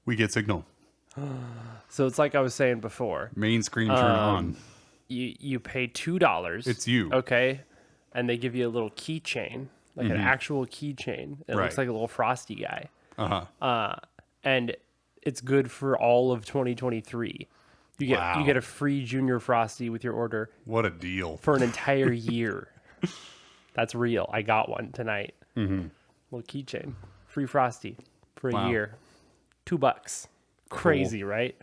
We get signal. So it's like I was saying before. Main screen turn on. You pay $2. It's you. Okay. And they give you a little keychain, like an actual keychain. It looks like a little frosty guy. And it's good for all of 2023. You get a free Junior Frosty with your order. What a deal. For an entire year. That's real. I got one tonight. Little keychain. Free Frosty for a year. $2. Crazy, right?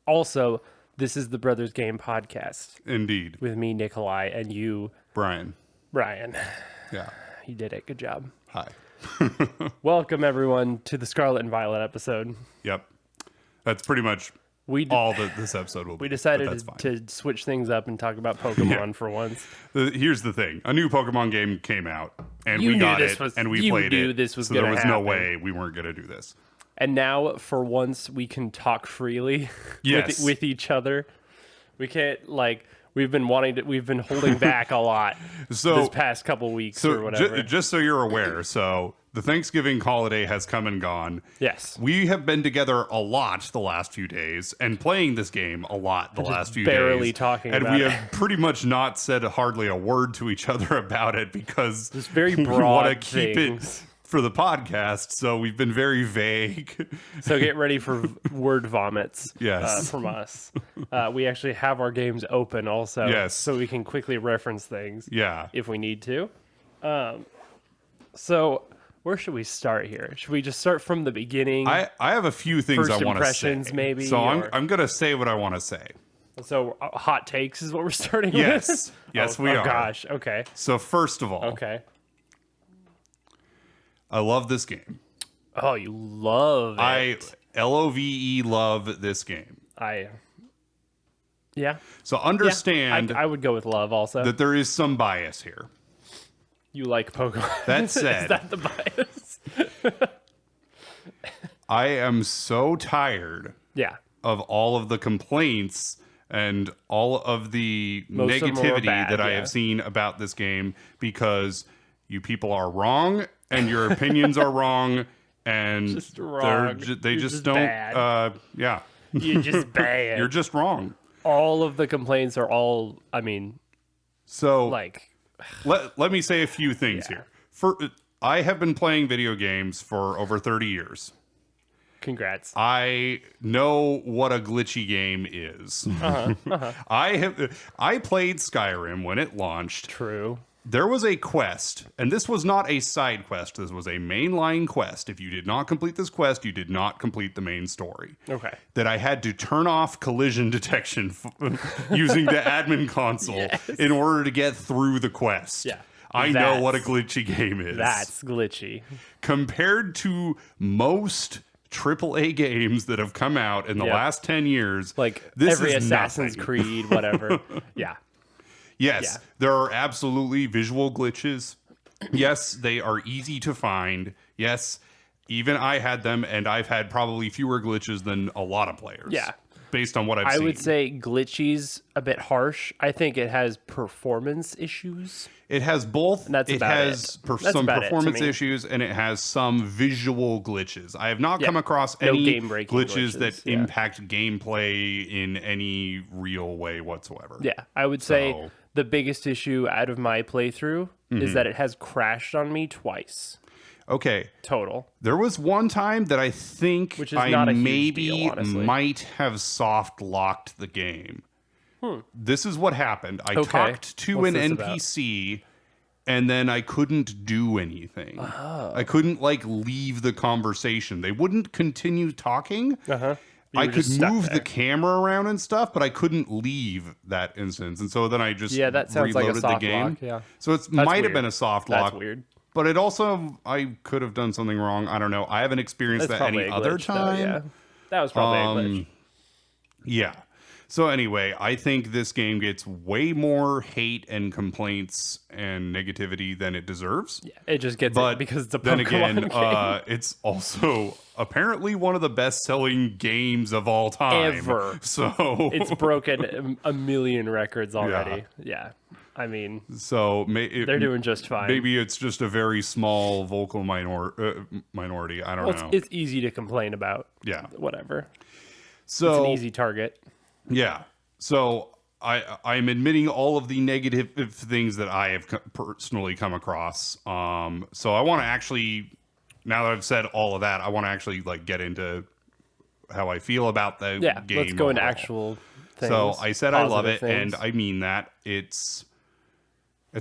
Also, this is the Brothers Game Podcast. Indeed. With me, Nikolai, and you, Brian. Yeah. You did it. Good job. Hi. Welcome, everyone, to the Scarlet and Violet episode. Yep. That's pretty much all that this episode will be. We decided to switch things up and talk about Pokemon for once. Here's the thing. A new Pokemon game came out, and You we knew got this it, was- and we you played knew it. this was so there gonna was no happen. way we weren't going to do this. And now, for once, we can talk freely Yes. with each other. We can't, we've been holding back a lot this past couple weeks or whatever. Just so you're aware, so the Thanksgiving holiday has come and gone. Yes. We have been together a lot the last few days and playing this game a lot the last few days. barely talking and about we it. have pretty much not said hardly a word to each other about it because Just very we broad want to keep things. it for the podcast, so we've been very vague. So get ready for word vomits Yes. from us. We actually have our games open also. Yes. So we can quickly reference things Yeah. if we need to. So where should we start here? Should we just start from the beginning? I have a few things First I want to say. impressions, maybe, So or- I'm going to say what I want to say. So hot takes is what we're starting Yes. with? Yes, Oh we are. Gosh. Okay. So first of all, Okay. I love this game. Oh, you love it. I love this game. Yeah. So understand I would go with love also. that there is some bias here. You like Pokemon. That said, Is that the bias? I am so tired Yeah. of all of the complaints and all of the Most of them are negativity bad, that I yeah. have seen about this game because you people are wrong and your opinions are wrong and Just wrong. they You're just just don't bad. yeah. You're just bad. You're just wrong. All of the complaints are all, So let me say a few things Yeah. here. I have been playing video games for over 30 years. congrats. I know what a glitchy game is. I played Skyrim when it launched. True. There was a quest, and this was not a side quest. This was a mainline quest. If you did not complete this quest, you did not complete the main story. Okay. That I had to turn off collision detection using the admin console in order to get through the quest. Yeah. I know what a glitchy game is. That's glitchy. Compared to most AAA games that have come out in the last 10 years. Like this every is Assassin's nothing. Creed, whatever. Yeah. Yes, there are absolutely visual glitches. Yes, they are easy to find. Yes, even I had them, and I've had probably fewer glitches than a lot of players. Yeah. Based on what I've I seen. would say glitchy's a bit harsh. I think it has performance issues. It has both. That's it about has it. That's some about it to performance me. issues, and it has some visual glitches. I have not come across No any game-breaking glitches that yeah. impact gameplay in any real way whatsoever. Yeah, I would say So- the biggest issue out of my playthrough is that it has crashed on me twice Okay. total. There was one time that I think Which is I not a huge maybe deal, honestly. might have soft locked the game. This is what happened. I Okay. talked to What's an this about? NPC and then I couldn't do anything. I couldn't leave the conversation. They wouldn't continue talking. I could move the camera around and stuff, but I couldn't leave that instance. And so then I just that sounds like a reloaded soft the game. lock, yeah. So it might have weird. been a soft lock. That's weird. But it also, I could have done something wrong. I don't know. I haven't experienced That's that probably any a other glitch, though, time. yeah. That was probably a glitch. Yeah. So anyway, I think this game gets way more hate and complaints and negativity than it deserves. Yeah, it just gets But it because it's a then Pokemon again, game. it's also apparently one of the best-selling games of all time. Ever. So It's broken a million records already. Yeah. I mean, So they're doing just fine. Maybe it's just a very small vocal minority. I don't know. It's easy to complain about. Yeah. Whatever. So it's an easy target. Yeah. So I'm admitting all of the negative things that I have personally come across. So I want to actually, now that I've said all of that, I want to actually like get into how I feel about the game. Let's go into overall. actual things. So I said I love it, things. and I mean that. It's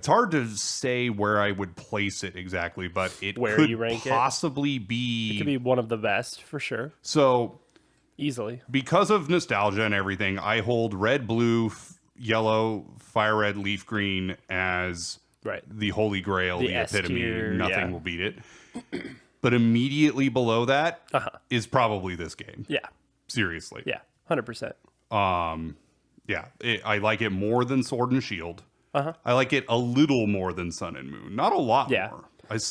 hard to say where I would place it exactly, but it could possibly be... It could be one of the best, for sure. So... Easily. Because of nostalgia and everything, I hold red, blue, yellow, fire red, leaf green as the holy grail, the epitome. Nothing will beat it. But immediately below that is probably this game. Yeah. Seriously. Yeah. 100%. Yeah. I like it more than Sword and Shield. I like it a little more than Sun and Moon. Not a lot more.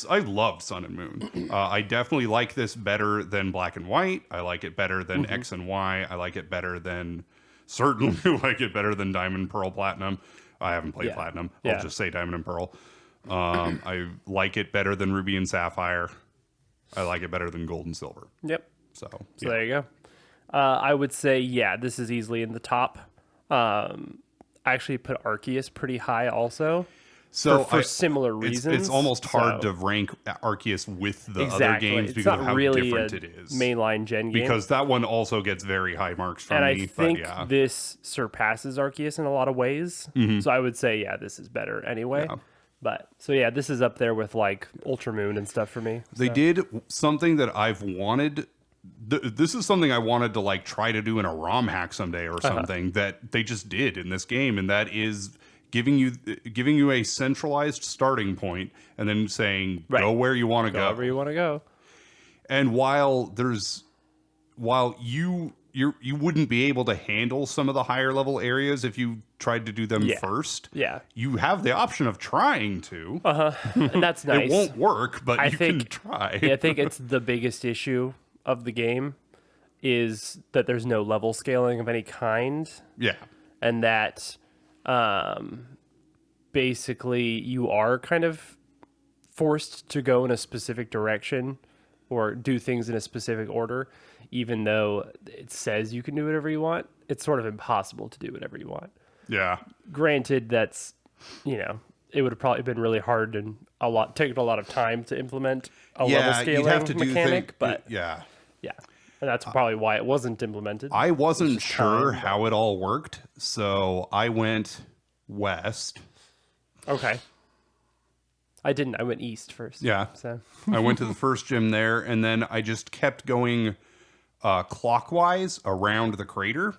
I loved Sun and Moon. I definitely like this better than Black and White. I like it better than X and Y. I like it better than... Certainly like it better than Diamond, Pearl, Platinum. I haven't played Platinum. I'll just say Diamond and Pearl. I like it better than Ruby and Sapphire. I like it better than Gold and Silver. Yep. So there you go. I would say, this is easily in the top. I actually put Arceus pretty high also. So for similar reasons. It's almost hard to rank Arceus with the other games because of how different it is. Mainline gen game. Because that one also gets very high marks from me. And I think this surpasses Arceus in a lot of ways. So I would say, this is better anyway. Yeah. But so this is up there with like Ultra Moon and stuff for me. They did something that I've wanted. This is something I wanted to like try to do in a ROM hack someday or something that they just did in this game, and that is giving you a centralized starting point and then saying go where you want to go. Wherever you want to go. And while you wouldn't be able to handle some of the higher level areas if you tried to do them first. Yeah. You have the option of trying to. And that's nice. It won't work, but you can try. I think it's the biggest issue of the game is that there's no level scaling of any kind. Yeah. And that basically you are kind of forced to go in a specific direction or do things in a specific order, even though it says you can do whatever you want. It's sort of impossible to do whatever you want. Yeah. Granted, that's, it would have probably been really hard and taken a lot of time to implement a level scaling mechanic, but yeah. And that's probably why it wasn't implemented. I wasn't sure how it all worked, so I went west. Okay. I didn't. I went east first. Yeah. So I went to the first gym there, and then I just kept going clockwise around the crater.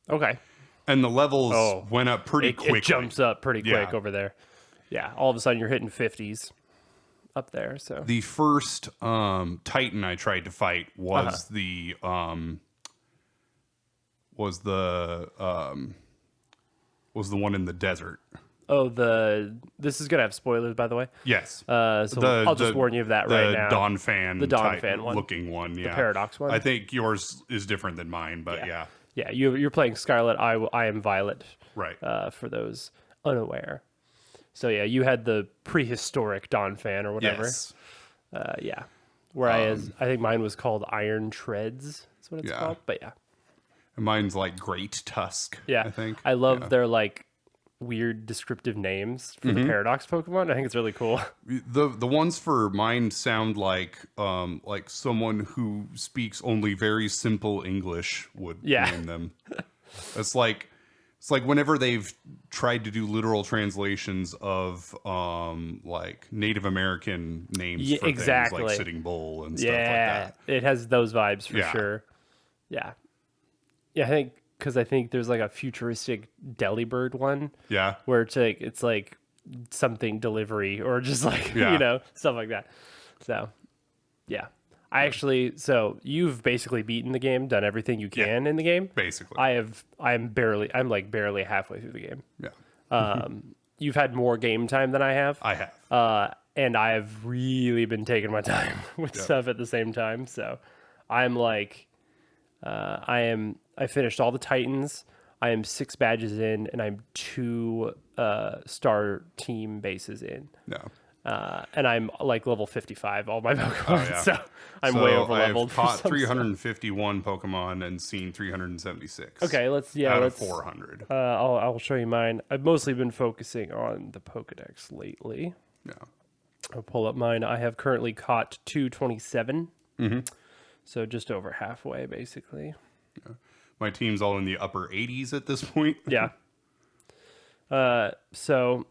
Okay. And the levels went up pretty quickly. It jumps up pretty quick over there. Yeah. All of a sudden, you're hitting 50s up there. So the first Titan I tried to fight was the one in the desert. Oh, this is gonna have spoilers, by the way. Yes. So I'll just warn you of that right now. The Dawn Fan one, looking one. Yeah. The Paradox one. I think yours is different than mine, but yeah. Yeah, you're playing Scarlet. I am Violet. Right. For those unaware. So yeah, you had the prehistoric Dawn Fan or whatever. Yes. Yeah. Whereas I think mine was called Iron Treads. That's what it's called. But yeah. And mine's like Great Tusk. Yeah. I think. I love their like weird descriptive names for the Paradox Pokemon. I think it's really cool. The ones for mine sound like someone who speaks only very simple English would name them. It's like whenever they've tried to do literal translations of like Native American names for things like Sitting Bull and stuff like that. It has those vibes for sure. Yeah. Yeah, I think there's like a futuristic Delibird one. Yeah. Where it's like something delivery or just like, stuff like that. So, yeah. So you've basically beaten the game, done everything you can in the game. Basically. I'm barely halfway through the game. Yeah. You've had more game time than I have. I have. And I've really been taking my time with stuff at the same time. So I'm like, I finished all the Titans. I am 6 badges in, and I'm 2 star team bases in. Yeah. And I'm like level 55, all my Pokemon, so I'm way over leveled. I've caught 351 Pokemon and seen 376. Okay, out of 400. I'll show you mine. I've mostly been focusing on the Pokedex lately. Yeah. I'll pull up mine. I have currently caught 227. So just over halfway, basically. Yeah. My team's all in the upper 80s at this point. Yeah. So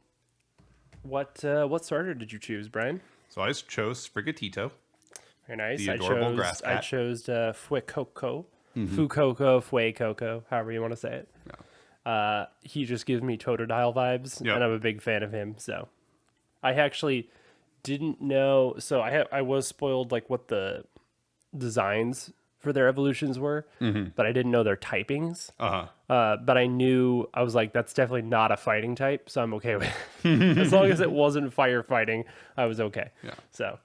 what starter did you choose, Brian? So I chose Sprigatito. Very nice. The adorable grass cat. I chose Fuecoco. Fuecoco, Fuecoco, however you want to say it. Yeah. He just gives me Totodile vibes, and I'm a big fan of him. So I actually didn't know. So I was spoiled like what the designs for their evolutions were, but I didn't know their typings. But I knew, I was like, that's definitely not a fighting type, so I'm okay with it. As long as it wasn't firefighting, I was okay. Yeah. So,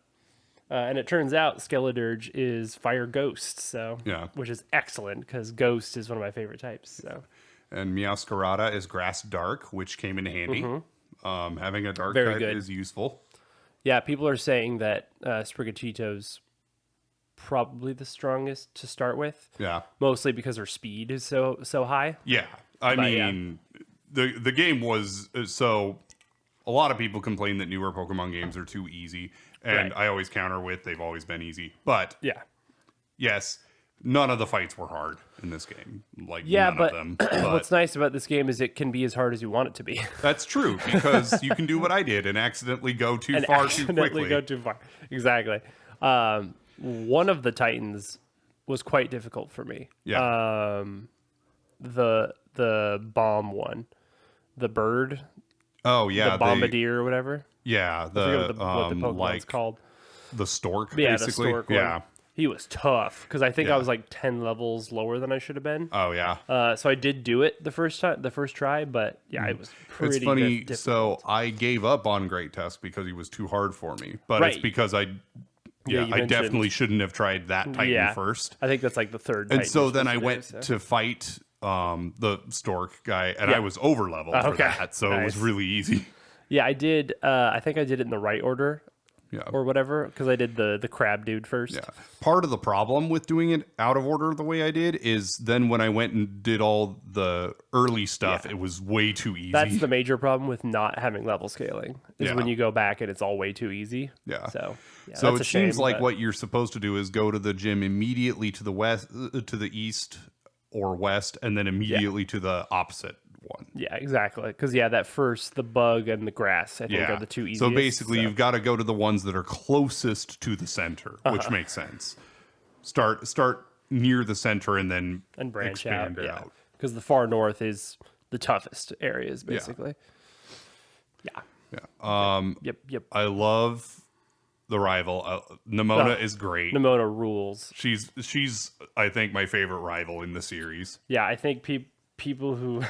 and it turns out Skeledirge is fire ghost, so which is excellent because ghost is one of my favorite types. So, and Meowscarada is grass dark, which came in handy. Having a dark type is useful. Yeah, people are saying that Sprigatito's probably the strongest to start with. Yeah. Mostly because her speed is so high. Yeah. I mean, the game was so a lot of people complain that newer Pokemon games are too easy, and I always counter with they've always been easy. But yes, none of the fights were hard in this game. Like none of them. But what's nice about this game is it can be as hard as you want it to be. That's true, because you can do what I did and accidentally go too far too quickly. Go too far. Exactly. One of the Titans was quite difficult for me. Yeah. The bomb one, the bird. Oh yeah, the bombardier or whatever. Yeah, what the Pokemon's like called. The stork. Yeah, basically. The stork one. He was tough because I think I was like 10 levels lower than I should have been. Oh yeah. So I did do it the first try, but yeah, it was pretty. It's funny. Difficult. So I gave up on Great Tusk because he was too hard for me. But it's because I definitely shouldn't have tried that Titan first. I think that's like the third. And so then I went to fight the stork guy, and I was over leveled for that, so it was really easy. Yeah, I did. I think I did it in the right order. Yeah. Or whatever, because I did the crab dude first. Yeah. Part of the problem with doing it out of order the way I did is then when I went and did all the early stuff, it was way too easy. That's the major problem with not having level scaling, is when you go back and it's all way too easy. Yeah. So it seems like what you're supposed to do is go to the gym immediately to the west, to the east or west, and then immediately to the opposite one. Yeah, exactly. Because the bug and the grass, I think, are the two easiest. So basically, you've got to go to the ones that are closest to the center, which makes sense. Start near the center and then branch expand out. it out. Because the far north is the toughest areas, basically. Yeah. Yep. I love the rival. Nimona is great. Nimona rules. She's I think my favorite rival in the series. Yeah, I think people who.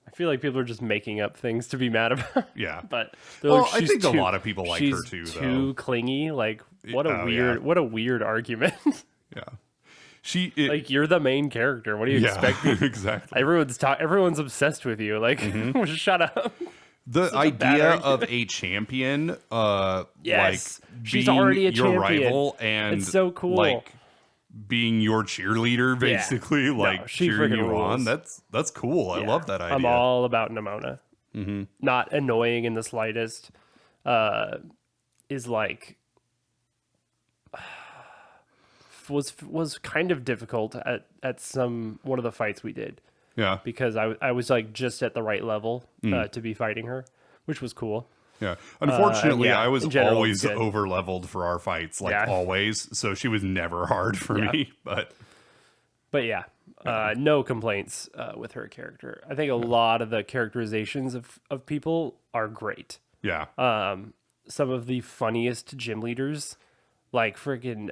I feel like people are just making up things to be mad about. Yeah, but I think a lot of people like her too. Too clingy. Like what a weird argument. Yeah, like you're the main character. What do you expect? Exactly. Everyone's obsessed with you. Like shut up. The idea of a champion, like she's being already a your champion. rival, and it's so cool. Like being your cheerleader, basically, like cheering you on. That's cool. I love that idea. I'm all about Nimona. Not annoying in the slightest. Is like was kind of difficult at one of the fights we did. Yeah, because I was like just at the right level to be fighting her, which was cool. Yeah. Unfortunately, I was always over leveled for our fights, like always. So she was never hard for me. But yeah, no complaints with her character. I think a lot of the characterizations of people are great. Yeah. Some of the funniest gym leaders, like freaking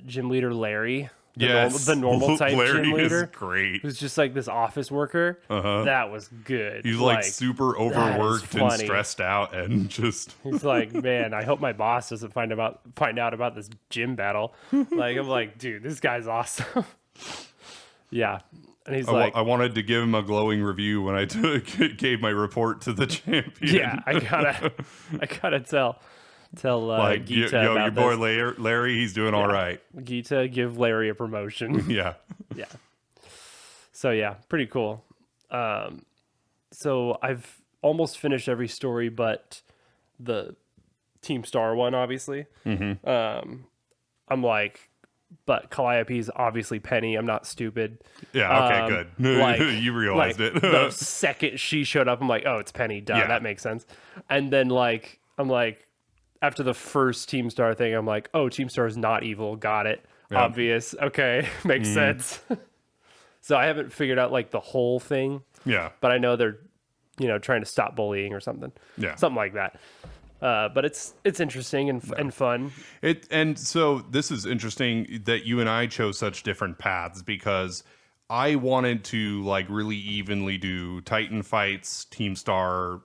gym leader Larry. The normal type Larry gym leader is great. Who's just like this office worker. That was good. He's like super overworked and stressed out, and just he's like, man, I hope my boss doesn't find out about this gym battle. Like I'm like, dude, this guy's awesome. Yeah. And he's I wanted to give him a glowing review when I gave my report to the champion. Yeah, I gotta tell Like, Gita yo, about your boy this. Larry, he's doing all right. Gita, give Larry a promotion. Yeah. Yeah. So yeah, pretty cool. So I've almost finished every story, but the Team Star one, obviously. I'm like, but Calliope is obviously Penny. I'm not stupid. Yeah, okay, good. Like, You realized it. The second she showed up, I'm like, oh, it's Penny. Duh, Yeah. that makes sense. And then I'm like, after the first Team Star thing, I'm like, oh, Team Star is not evil. Got it. Yep. Obvious. Okay, makes sense. So I haven't figured out like the whole thing. Yeah. But I know they're, trying to stop bullying or something. Yeah. Something like that. But it's interesting and fun. And so this is interesting that you and I chose such different paths, because I wanted to like really evenly do Titan fights, Team Star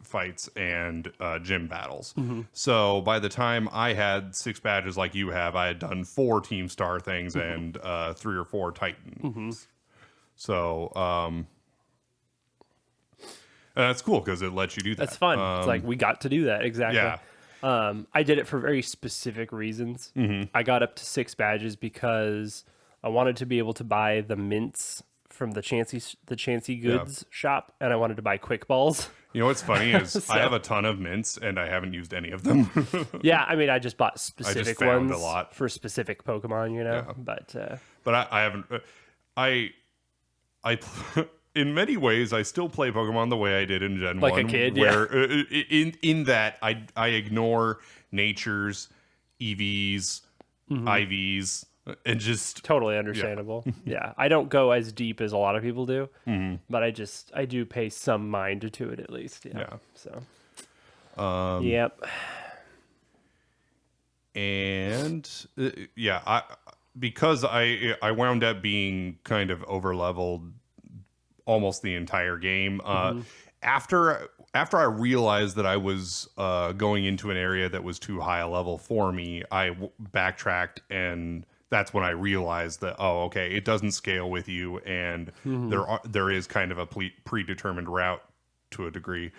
fights, and gym battles. So by the time I had 6 badges like you have, I had done 4 Team Star things and 3 or 4 Titans. So that's cool because it lets you do that. That's fun. It's like we got to do that. Exactly. Yeah. I did it for very specific reasons. I got up to 6 badges because I wanted to be able to buy the mints from the Chancy Goods shop, and I wanted to buy quick balls. You know what's funny is I have a ton of mints and I haven't used any of them. Yeah, I mean, I just bought specific found ones a lot. for specific Pokemon, Yeah. But I haven't. I in many ways I still play Pokemon the way I did in Gen 1, like a kid, where in that I ignore Nature's, EVs, IVs, and just totally understandable. Yeah, I don't go as deep as a lot of people do, but I do pay some mind to it at least. Yeah. So. Yep. And because I wound up being kind of over leveled almost the entire game. After I realized that I was going into an area that was too high a level for me, I backtracked, and that's when I realized that, oh, okay, it doesn't scale with you, and there is kind of a predetermined route to a degree.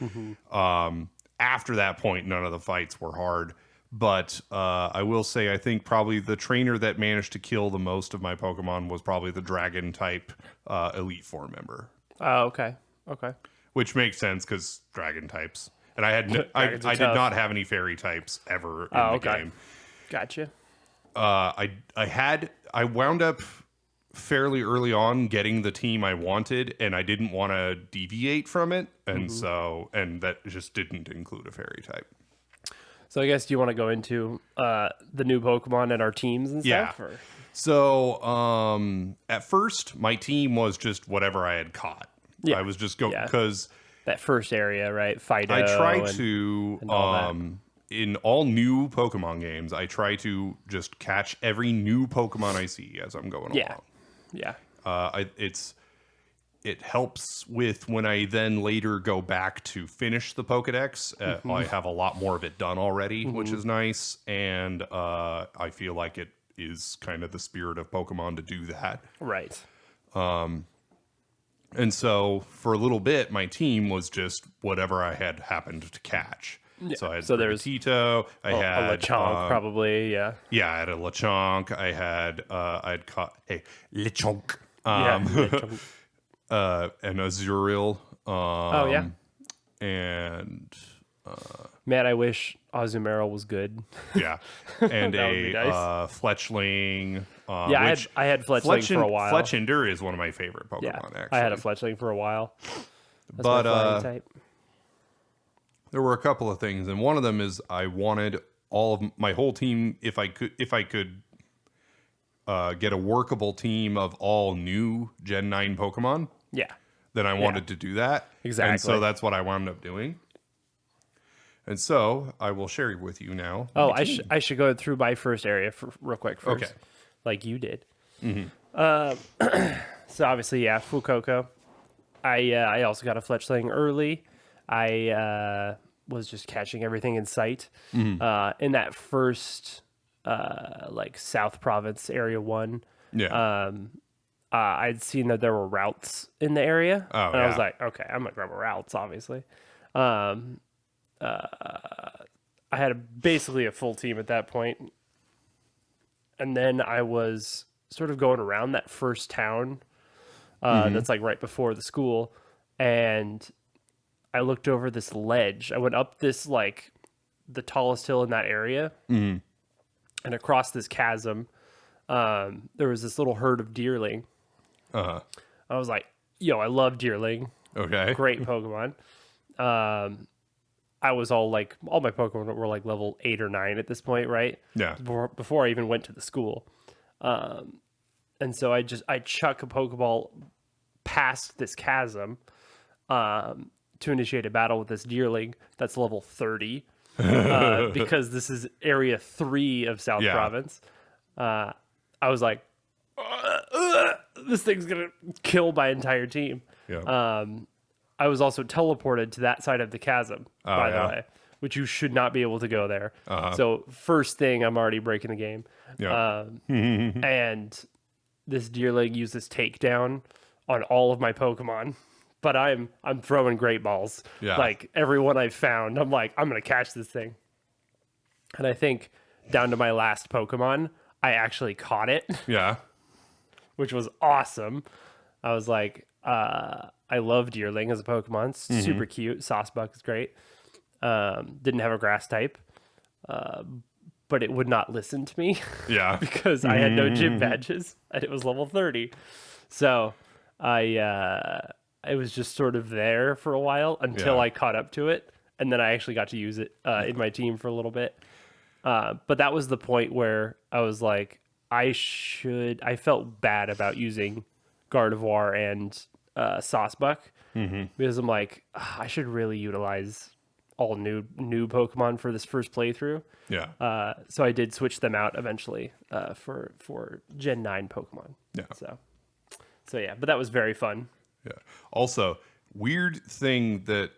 After that point, none of the fights were hard. But I will say, I think probably the trainer that managed to kill the most of my Pokemon was probably the Dragon type Elite Four member. Oh, okay. Which makes sense because Dragon types, and I did not have any Fairy types ever in the game. Gotcha. I wound up fairly early on getting the team I wanted, and I didn't want to deviate from it, and and that just didn't include a Fairy type. So I guess, do you want to go into the new Pokemon and our teams and stuff? Yeah. So at first, my team was just whatever I had caught. Yeah. I was just going because that first area, right? Fido. I try to in all new Pokemon games, I try to just catch every new Pokemon I see as I'm going along. Yeah. It helps with when I then later go back to finish the Pokedex. I have a lot more of it done already, which is nice. And I feel like it is kind of the spirit of Pokemon to do that. Right. And so for a little bit, my team was just whatever I had happened to catch. Yeah. So I had there's Tito. I had a Lechonk, probably. Yeah. Yeah, I had a Lechonk. I'd caught a Lechonk. Lechonk. And Azurill. And man, I wish Azumarill was good. Yeah, and a nice. Fletchling. I had Fletchling for a while. Fletchinder is one of my favorite Pokemon. Yeah, actually, I had a Fletchling for a while. That's but my flying type. There were a couple of things, and one of them is I wanted all of my whole team, if I could get a workable team of all new Gen 9 Pokemon. Yeah. Then I wanted to do that. Exactly. And so that's what I wound up doing. And so I will share with you now. Oh, I should go through my first area real quick first. Okay. Like you did. So obviously, Fuecoco. I also got a Fletchling early. I was just catching everything in sight. In that first, South Province Area 1. Yeah. I'd seen that there were routes in the area. Oh, and I was yeah. like, okay, I'm going to grab a routes, obviously. Um, I had basically a full team at that point. And then I was sort of going around that first town that's like right before the school. And I looked over this ledge. I went up this, like, the tallest hill in that area. And across this chasm, there was this little herd of deerling. Uh-huh. I was like, yo, I love deerling. Okay. Great Pokemon. I was all my Pokemon were like level 8 or 9 at this point, right? Yeah. Before I even went to the school. And so I chuck a Pokeball past this chasm to initiate a battle with this deerling that's level 30. Because this is area 3 of South Province. I was like, this thing's gonna kill my entire team. Yeah. I was also teleported to that side of the chasm, by the yeah. way, which you should not be able to go there. So first thing, I'm already breaking the game. Yeah. And this deerling used this takedown on all of my Pokemon. But I'm throwing great balls. Yeah. Like everyone I've found, I'm like, I'm gonna catch this thing. And I think down to my last Pokemon, I actually caught it, Yeah. which was awesome. I was like, I love Deerling as a Pokemon. It's super cute. Saucebuck is great. Didn't have a grass type, but it would not listen to me Yeah. because I had no gym badges and it was level 30. So it was just sort of there for a while until I caught up to it. And then I actually got to use it in my team for a little bit. But that was the point where I was like, I felt bad about using Gardevoir and Saucebuck because I'm like, I should really utilize all new Pokemon for this first playthrough. Yeah. So I did switch them out eventually for Gen 9 Pokemon. Yeah. So yeah, but that was very fun. Yeah. Also, weird thing that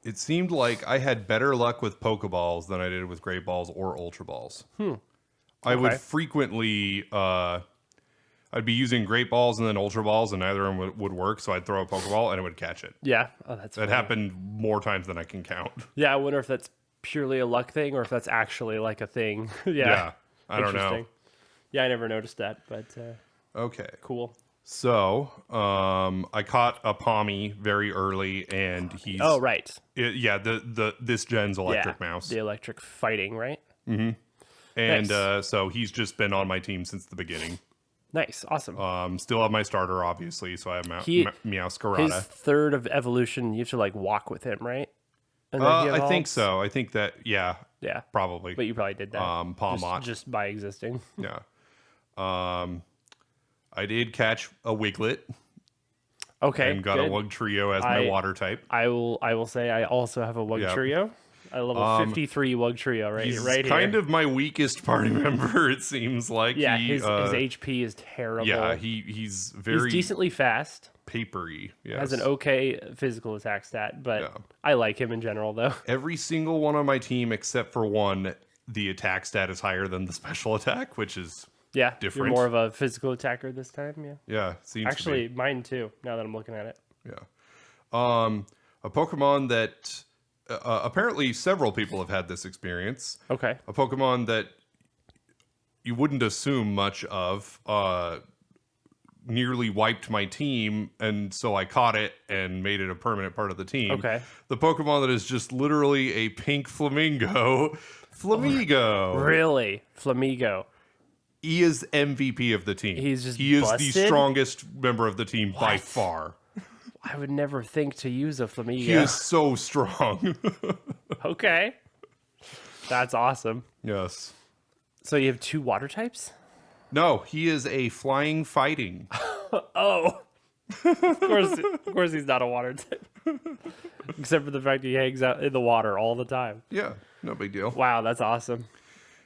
it seemed like I had better luck with Pokeballs than I did with Great Balls or Ultra Balls. I would frequently I'd be using Great Balls and then Ultra Balls, and neither of them would work. So I'd throw a Pokeball and it would catch it. Yeah. Oh, that's That happened more times than I can count. Yeah, I wonder if that's purely a luck thing or if that's actually like a thing. Yeah. I don't know. Yeah, I never noticed that, but Okay. cool. So, I caught a Pommy very early, and he's right. This gen's electric mouse, the electric fighting, right? and Nice. so he's just been on my team since the beginning. Nice, awesome. Still have my starter, obviously, so I have His Meowscarada. third of evolution, you have to like walk with him, right? And then he I think evolves? so. I think that Yeah, probably. but you probably did that. Palmot. just by existing. Yeah. I did catch a Wiglet Okay, and got good. a Wugtrio as my water type. I will say I also have a Wugtrio. I level 53 Wugtrio right He's here. kind of my weakest party member, it seems like. Yeah, his HP is terrible. Yeah, he's very He's decently fast. papery. Yes. Has an okay physical attack stat, but I like him in general though. Every single one on my team except for one, the attack stat is higher than the special attack, which is Yeah, different. You're more of a physical attacker this time. Yeah, yeah, seems actually, to be. mine too. Now that I'm looking at it. Yeah. A Pokemon that apparently several people have had this experience. Okay. A Pokemon that you wouldn't assume much of nearly wiped my team, and so I caught it and made it a permanent part of the team. Okay. The Pokemon that is just literally a pink flamingo. Flamigo. Really, Flamigo. He is MVP of the team. He is the busted? strongest member of the team by far. I would never think to use a Flamigo. He is so strong. Okay. That's awesome. Yes. So you have 2 water types? No, he is a flying fighting. Oh. Of course he's not a water type. Except for the fact he hangs out in the water all the time. Yeah, no big deal. Wow, that's awesome.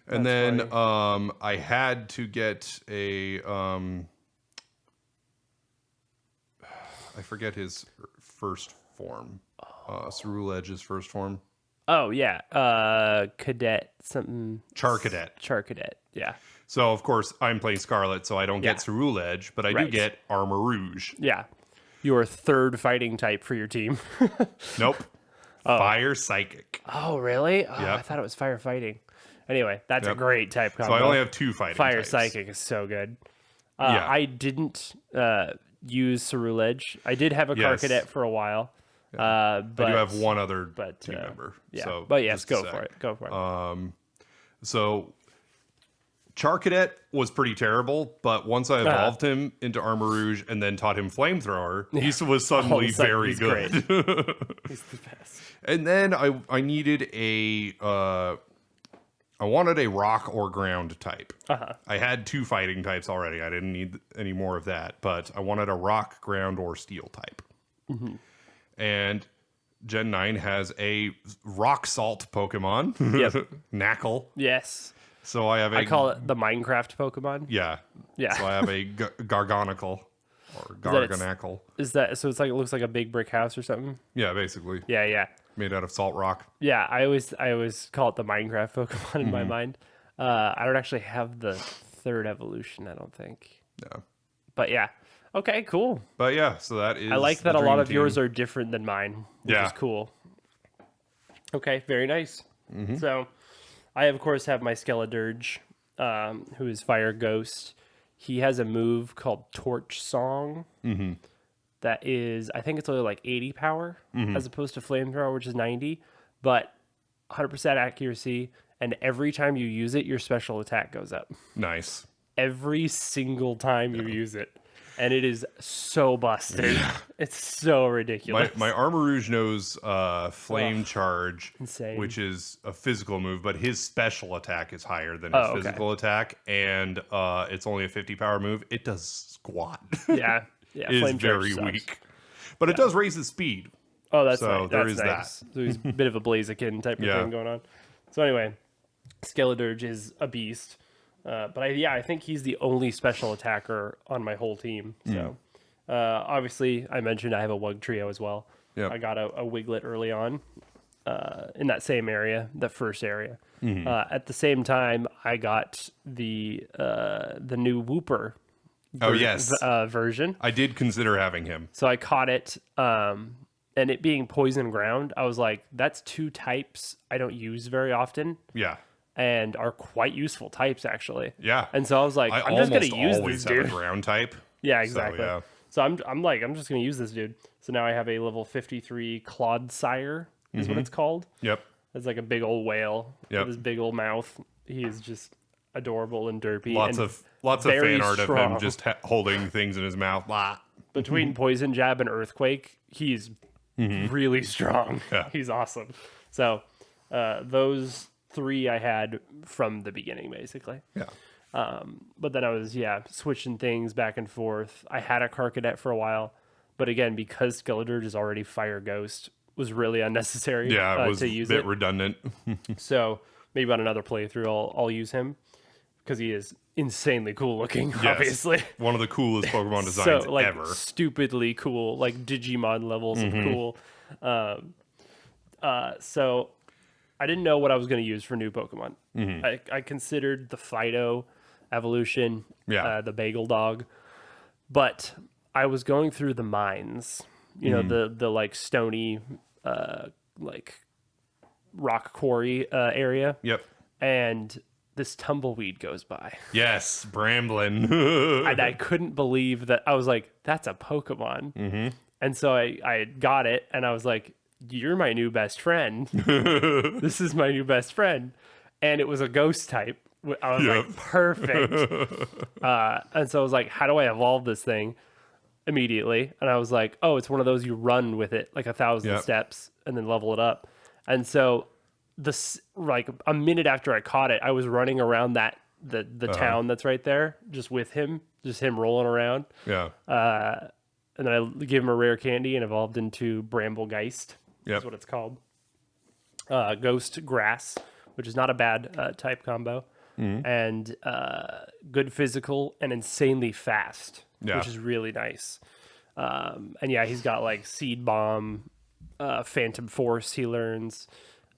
And then I had to get a I forget his first form. Cerulege's first form. Oh yeah. Cadet something. Charcadet. Charcadet. Yeah. So, of course, I'm playing Scarlet, so I don't get Cerule Edge, but I do Right. get Armor Rouge. Yeah. Your third fighting type for your team. Nope. Fire Psychic. Oh, really? Oh, I Yep. thought it was firefighting. Anyway, that's a Yep. great type combo. So I only have 2 fighting Fire types. Psychic is so good. Yeah. I didn't use Cerule Edge. I did have a Yes. Carcadet for a while. But I do have one other team uh, member. Yeah. So but yes, just a go sec. for it. Go for it. So Charcadet was pretty terrible, but once I evolved him into Armor Rouge and then taught him Flamethrower, he was suddenly very he's good. He's the best. And then I needed I wanted a rock or ground type. I had 2 fighting types already. I didn't need any more of that, but I wanted a rock, ground, or steel type. And Gen 9 has a rock salt Pokemon, Yep. Knackle. Yes. So I have a I call it the Minecraft Pokemon. yeah. Yeah. So I have a Gargonicle or that it's- Gargonacle. Is that so? It's like it looks like a big brick house or something. Yeah, basically Yeah, yeah, made out of salt rock. yeah. I always call it the Minecraft Pokemon in my mind. I don't actually have the third evolution. I don't think. Yeah. But yeah. Okay. Cool. But yeah, so that is. I like the that a lot dream of yours team. are different than mine, which Yeah. is cool. Okay, very nice. So, I of course have my Skeledirge, who is Fire Ghost. He has a move called Torch Song. That is, I think it's only like 80 power as opposed to Flamethrower, which is 90, but 100% accuracy. And every time you use it, your special attack goes up. Nice. Every single time you use it. And it is so busted. It's so ridiculous. My Armor Rouge knows Flame Charge, insane. which is a physical move, but his special attack is higher than his okay. physical attack, and it's only a 50 power move. It does squat. Yeah. Yeah. It is Flame Charge very sucks. weak. But it does raise his speed. Oh, that's So nice. there That's is nice. So he's a bit of a Blaziken type of Yeah. thing going on. So anyway, Skeledirge is a beast. But I think he's the only special attacker on my whole team. So obviously, I mentioned I have a Wug Trio as well. Yep. I got a Wiglet early on in that same area, the first area. At the same time, I got the new Wooper. Oh, yes. Version. I did consider having him. So I caught it, and it being poison ground, I was like, that's 2 types I don't use very often Yeah. and are quite useful types, actually. Yeah. And so I was like, I I'm just going to almost use always this have dude. a ground type. Yeah, exactly. yeah. So I'm just going to use this dude. So now I have a level 53 Clodsire, is what it's called. Yep. It's like a big old whale Yep. with his big old mouth. He is just adorable and derpy. Lots and of very fan art of strong. him just holding things in his mouth. Blah. Between Poison Jab and Earthquake, he's really strong. Yeah. He's awesome. So those 3 I had from the beginning, basically. Yeah. But then I was, switching things back and forth. I had a Carcadet for a while, but again, because Skeledirge is already Fire Ghost, was really unnecessary Yeah, it was to a use bit it. redundant. So maybe on another playthrough, I'll use him because he is insanely cool looking, Yes. obviously. One of the coolest Pokemon designs So, like, ever. stupidly cool, like Digimon levels of cool. So I didn't know what I was going to use for new Pokemon. I considered the Fido evolution, Yeah. the Bagel Dog, but I was going through the mines, you know, the like stony, like rock quarry area, Yep. and this tumbleweed goes by. Yes, Bramblin. And I couldn't believe that. I was like, that's a Pokemon. And so I got it, and I was like, you're my new best friend. This is my new best friend. And it was a ghost type. I was like, perfect. And so I was like, how do I evolve this thing immediately? And I was like, oh, it's one of those you run with it like 1,000 Yep. steps and then level it up. And so like a minute after I caught it, I was running around the town that's right there, just with him, just him rolling around. Yeah. And then I gave him a rare candy and evolved into Bramblegeist. Yep. That's what it's called. Ghost Grass, which is not a bad type combo. And good physical and insanely fast, Yeah. which is really nice. And yeah, he's got like Seed Bomb, Phantom Force he learns.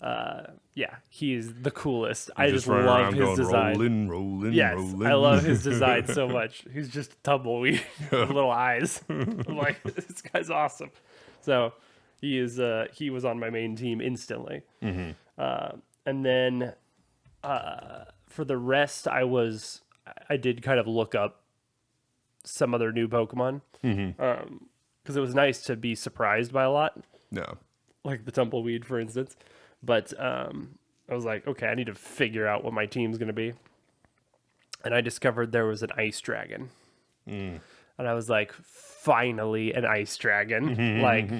Yeah, he is the coolest. I just running love around his going, design. rolling, Yes, rolling. I love his design so much. He's just a tumbleweed with little eyes. I'm like, this guy's awesome. So he was on my main team instantly. And then for the rest, I did kind of look up some other new Pokemon because it was nice to be surprised by a lot, No. like the tumbleweed, for instance. But I was like, okay, I need to figure out what my team's going to be. And I discovered there was an ice dragon. And I was like, finally an ice dragon. Like,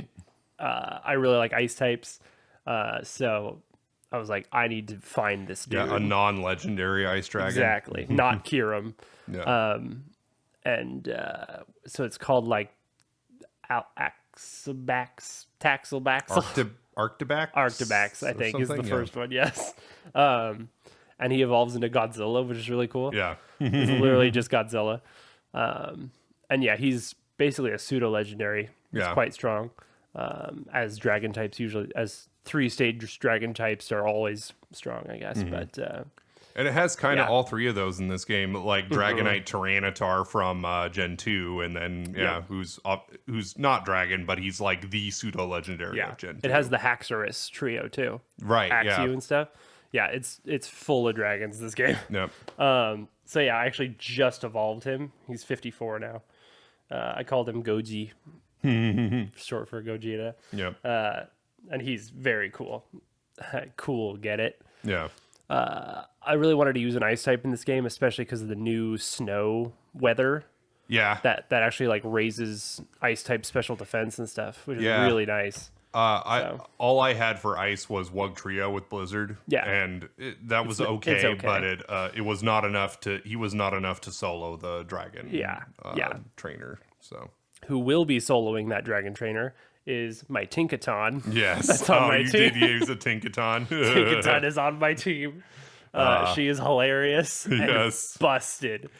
I really like ice types. So I was like, I need to find this dude. Yeah, a non-legendary ice dragon. Exactly. Not Kyurem. Yeah. So it's called like Taxelbax. Arctibax, I think, is the first one. Yes. And he evolves into Godzilla, which is really cool. Yeah. It's literally just Godzilla. And yeah, he's basically a pseudo legendary. He's quite strong. As dragon types usually, as 3-stage dragon types are always strong, I guess. But And it has kind of all three of those in this game, like Dragonite Tyranitar from Gen 2, and then, who's not Dragon, but he's like the pseudo-legendary of Gen 2. It has the Haxorus trio, too. Right, Axew and stuff. Yeah, it's full of dragons, this game. Yep. So yeah, I actually just evolved him. He's 54 now. I called him Goji, short for Gogeta. Yep. And he's very cool. Cool, get it? Yeah. I really wanted to use an ice type in this game, especially because of the new snow weather. Yeah. That actually like raises ice type special defense and stuff, which is really nice. All I had for ice was Wugtrio with Blizzard. Yeah. And that was okay, but it was not enough to. He was not enough to solo the dragon. Trainer. So who will be soloing that dragon trainer is my Tinkaton. Yes. That's on my you team. did use a Tinkaton. Tinkaton is on my team. She is hilarious and busted.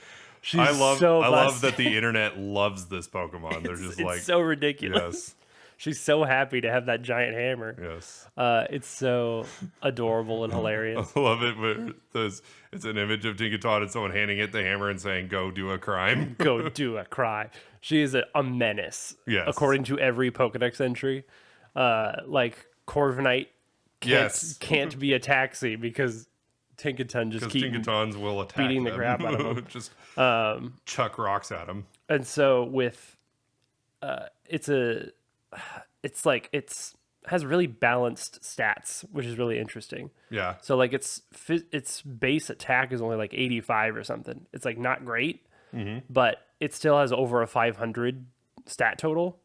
She's I so busted. love that the internet loves this Pokemon. They're just like so ridiculous. Yes. She's so happy to have that giant hammer. Yes. It's so adorable and hilarious. I love it. It's an image of Tinkaton and someone handing it the hammer and saying, "Go do a crime." Go do a crime. She is a Yes. menace. According to every Pokedex entry. Like Corviknight can't be a taxi because Tinkaton just keeps Tinkatons will attack beating the them. crap out of them. Just chuck rocks at them. And so with it's has really balanced stats, which is really interesting. Yeah. So like its base attack is only like 85 or something. It's like not great, but it still has over a 500 stat total.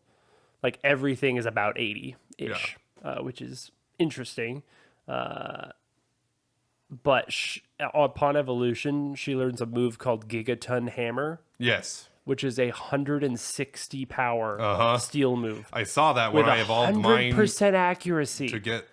Like everything is about 80-ish, which is interesting. But upon evolution, she learns a move called Gigaton Hammer. Yes. Which is a 160 power steel move. I saw that when I evolved mine. 100% accuracy. To get,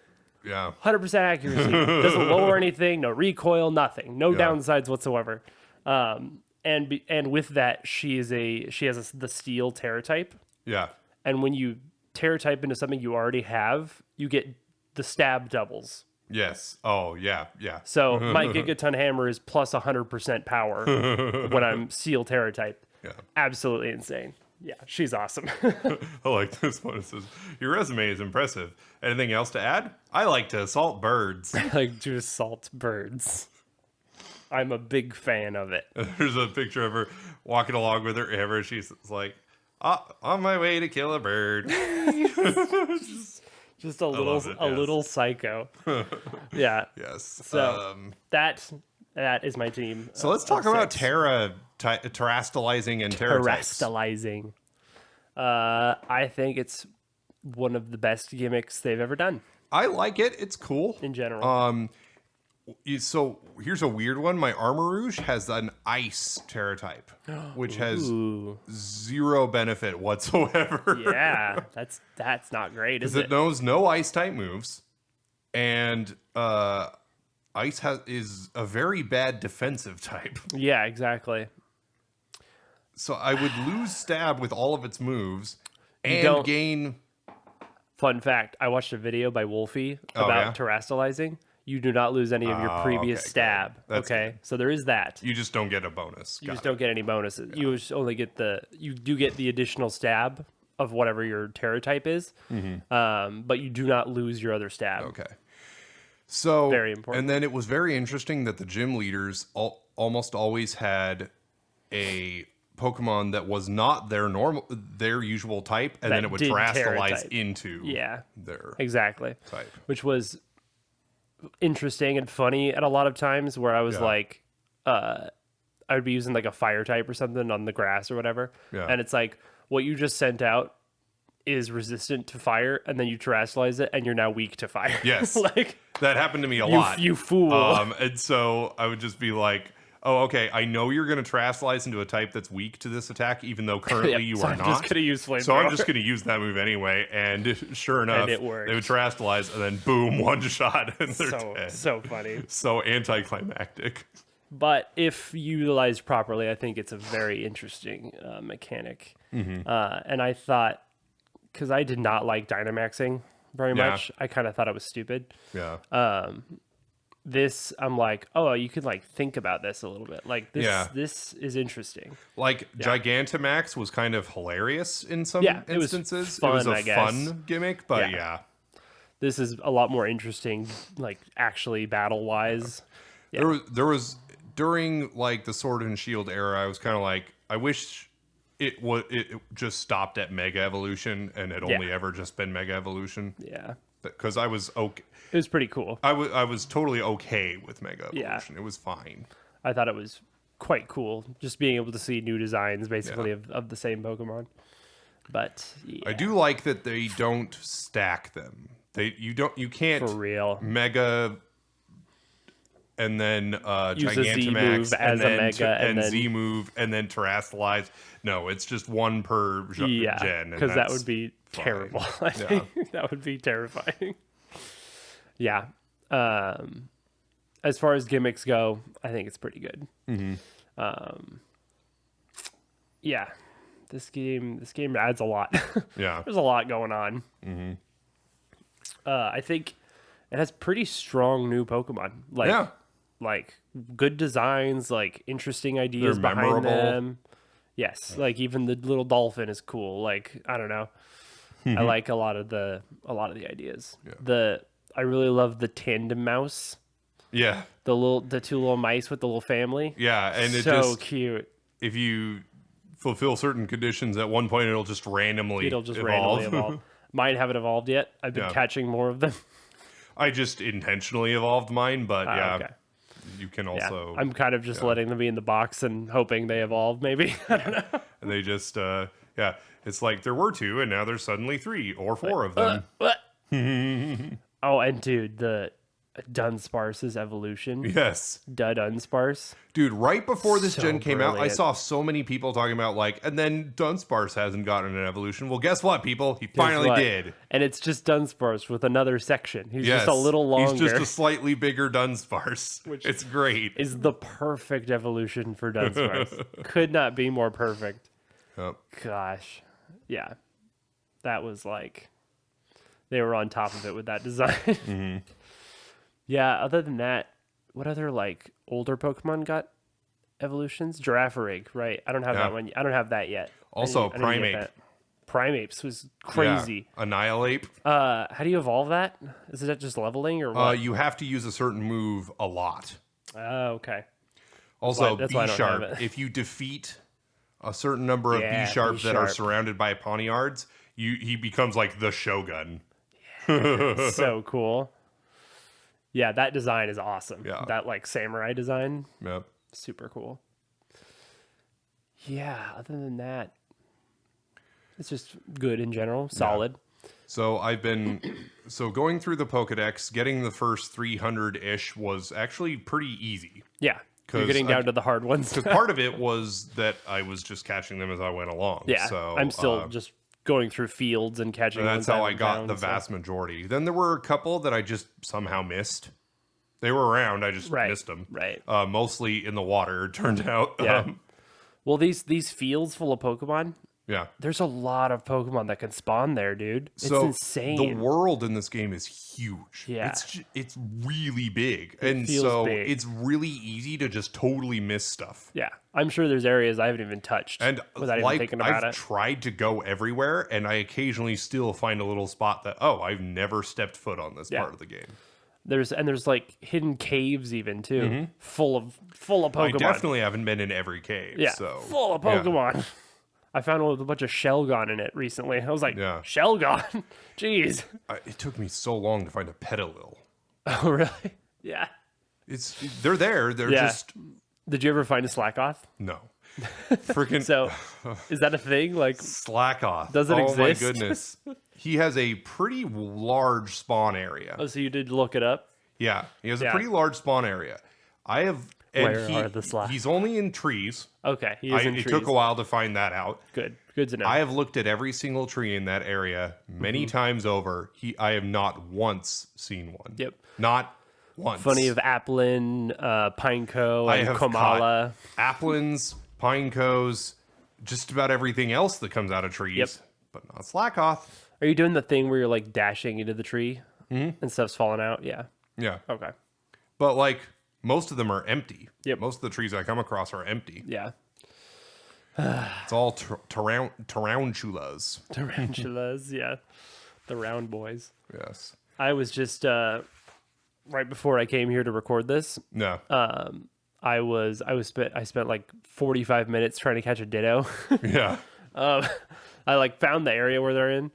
100% accuracy. Doesn't lower anything, no recoil, nothing. No downsides whatsoever. And with that, she has the steel Terra type. Yeah. And when you Terra type into something you already have, you get the stab doubles. Yes. Oh, yeah. So my Gigaton Hammer is plus 100% power when I'm Steel Terra type. Yeah. Absolutely insane. Yeah, she's awesome. I like this one. It says, "Your resume is impressive. Anything else to add? I like to assault birds." I like to assault birds. I'm a big fan of it. There's a picture of her walking along with her hammer. She's like, on my way to kill a bird. just a little psycho. Yeah. Yes. So that is my team. So let's talk about terastallizing and Terra types. Terastallizing. I think it's one of the best gimmicks they've ever done. I like it. It's cool. In general. So here's a weird one. My Armarouge has an ice Terra type, which has zero benefit whatsoever. Yeah, that's not great, is it? It knows no ice type moves, and ice is a very bad defensive type. Yeah, exactly. So I would lose stab with all of its moves and gain Fun fact, I watched a video by Wolfie about terastallizing. You do not lose any of your previous stab. Okay, so there is that. You just don't get a bonus. You just don't get any bonuses. You just only get you do get the additional stab of whatever your Terra type is, but you do not lose your other stab. Okay. So, very important. And then it was very interesting that the gym leaders almost always had a Pokemon that was not their usual type, and then it would terastallize into their type, which was interesting and funny at a lot of times where I was like, I would be using like a fire type or something on the grass or whatever, and it's like what you just sent out is resistant to fire, and then you terastallize it and you're now weak to fire. Yes. Like that happened to me a lot. You fool. And so I would just be like, oh, okay, I know you're going to terastallize into a type that's weak to this attack, even though currently you are not. I'm just going to use Flamethrower. So I'm just going to use that move anyway, and sure enough, they would terastallize, and then boom, one shot, and they're dead. So funny. So anticlimactic. But if utilized properly, I think it's a very interesting mechanic. And I thought, because I did not like Dynamaxing very much, I kind of thought it was stupid. Yeah. This, I'm like, oh, you could like think about this a little bit. Like this is interesting. Like Gigantamax was kind of hilarious in some instances. It was a fun gimmick, but this is a lot more interesting, like actually battle wise. Yeah. There was during like the Sword and Shield era, I was kind of like, I wish it just stopped at Mega Evolution and had only ever just been Mega Evolution. Yeah. Because I was okay. It was pretty cool. I was totally okay with Mega Evolution. It was fine. I thought it was quite cool, just being able to see new designs, basically of the same Pokemon. But I do like that they don't stack them. You can't for real Mega and then Gigantamax and then a Mega and Z move and then terastallize. No, it's just one per gen. Because that would be terrible. I think that would be terrifying. Yeah. As far as gimmicks go, I think it's pretty good. Yeah. This game adds a lot. Yeah. There's a lot going on. I think it has pretty strong new Pokemon. Like good designs, like interesting ideas behind them. Yes, like even the little dolphin is cool. Like I don't know, I like a lot of the ideas. Yeah. I really love the tandem mouse. Yeah, the two little mice with the little family. Yeah, and it's so cute. If you fulfill certain conditions, at one point it'll just randomly evolve. Mine haven't evolved yet. I've been catching more of them. I just intentionally evolved mine, but okay. You can also. I'm kind of just letting them be in the box and hoping they evolve, maybe. I don't know. And they just, it's like there were 2, and now there's suddenly 3 or 4 of them. Oh, and dude, the Dunsparce's evolution. Yes. Dunsparce. Dude, right before this gen came out, I saw so many people talking about and then Dunsparce hasn't gotten an evolution. Well, guess what, people? He finally did. And it's just Dunsparce with another section. He's just a little longer. He's just a slightly bigger Dunsparce. Which it's great. Is the perfect evolution for Dunsparce. Could not be more perfect. Yep. Gosh. Yeah. That was like, they were on top of it with that design. Yeah, other than that, what other like older Pokemon got evolutions? Girafarig, right? I don't have that one. I don't have that yet. Also, Primeape. Primeapes was crazy. Yeah. Annihilate. How do you evolve that? Is that just leveling or what? You have to use a certain move a lot. Oh, okay. Also, B-Sharp. If you defeat a certain number of B-Sharps that are surrounded by Pawniards, he becomes like the Shogun. Yeah, so cool. Yeah, that design is awesome. Yeah. That like samurai design. Yep. Super cool. Yeah, other than that, it's just good in general. Solid. Yeah. So I've been going through the Pokedex, getting the first 300-ish was actually pretty easy. Yeah. You're getting down to the hard ones. Because part of it was that I was just catching them as I went along. Yeah. So I'm still just going through fields and catching. And that's how I got the vast majority. Then there were a couple that I just somehow missed. They were around. I just missed them. Right. Mostly in the water, it turned out. Yeah. Well, these fields full of Pokemon, Yeah. There's a lot of Pokemon that can spawn there, dude. It's insane. The world in this game is huge. Yeah. It's really big. And feels so big. it's really easy to just totally miss stuff. Yeah. I'm sure there's areas I haven't even touched And without even thinking about I've tried to go everywhere, and I occasionally still find a little spot that, I've never stepped foot on this part of the game. There's like hidden caves even too, full of Pokemon. I definitely haven't been in every cave. Yeah, So full of Pokemon. I found one with a bunch of Shelgon in it recently. I was like, Shelgon? Jeez. It took me so long to find a Petalil. Oh, really? Yeah. They're there. They're just... Did you ever find a Slackoth? No. Freaking... So, is that a thing? Like, Slackoth. Does it exist? Oh, my goodness. He has a pretty large spawn area. Oh, so you did look it up? Yeah. He has a pretty large spawn area. I have... And Where are the Slackoths? He's only in trees. Okay, he is in trees. It took a while to find that out. Good to know. I have looked at every single tree in that area many times over. I have not once seen one. Yep. Not once. Funny of Applin, Pineco, and Komala. Applins, Pinecos, just about everything else that comes out of trees, but not Slackoth. Are you doing the thing where you're like dashing into the tree and stuff's falling out? Yeah. Yeah. Okay. But like most of them are empty. Yep. Most of the trees I come across are empty. Yeah. It's all tarantulas. Tarantulas, yeah. The round boys. Yes. I was just right before I came here to record this. No. I spent like 45 minutes trying to catch a Ditto. Yeah. I like found the area where they're in.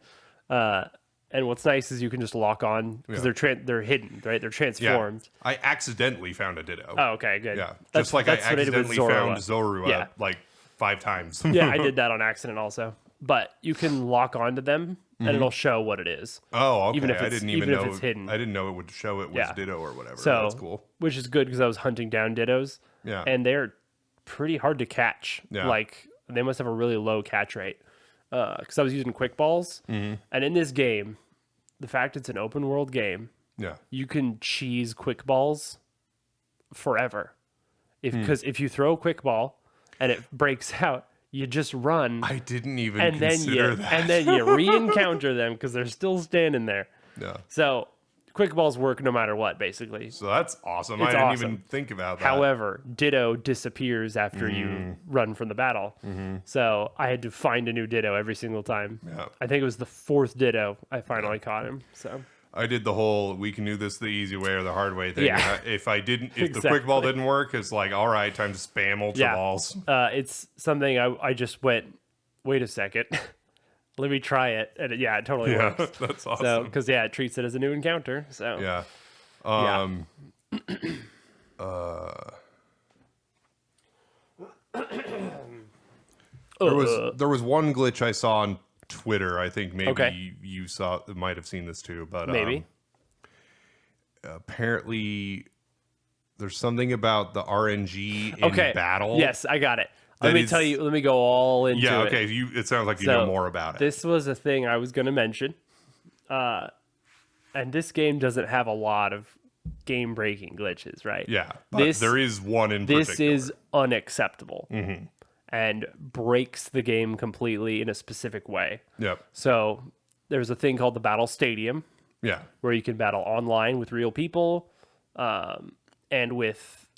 And what's nice is you can just lock on because they're hidden, right? They're transformed. Yeah. I accidentally found a Ditto. Oh, okay, good. Yeah. Just like I accidentally found Zorua like 5 times. Yeah, I did that on accident also. But you can lock onto them and it'll show what it is. Oh, okay. Even if I it's, didn't even know if it's hidden. I didn't know it would show it was Ditto or whatever. So that's cool. Which is good because I was hunting down Dittos. Yeah. And they're pretty hard to catch. Yeah. Like they must have a really low catch rate. Because I was using quick balls. And in this game, the fact it's an open world game, you can cheese quick balls forever. Because if you throw a quick ball and it breaks out, you just run. I didn't even consider that. And then you re-encounter them because they're still standing there. Yeah. So quick balls work no matter what, basically. So that's awesome. It's I didn't awesome. even think about that. However, Ditto disappears after you run from the battle. So I had to find a new Ditto every single time. Yeah. I think it was the 4th Ditto I finally caught him. So I did the whole we can do this the easy way or the hard way thing. Yeah. If the quick ball didn't work, it's like, all right, time to spam ultra balls. It's something I just went, wait a second. Let me try it. And it totally works. That's awesome. So, because it treats it as a new encounter. So Yeah. There was one glitch I saw on Twitter. I think maybe you might have seen this too, but maybe. Apparently there's something about the RNG in battle. Yes, I got it. Let me go all into it. Yeah, okay. It sounds like you know more about it. This was a thing I was going to mention. And this game doesn't have a lot of game-breaking glitches, right? Yeah, but there is one in particular. This is unacceptable and breaks the game completely in a specific way. Yep. So there's a thing called the Battle Stadium. Yeah. Where you can battle online with real people and with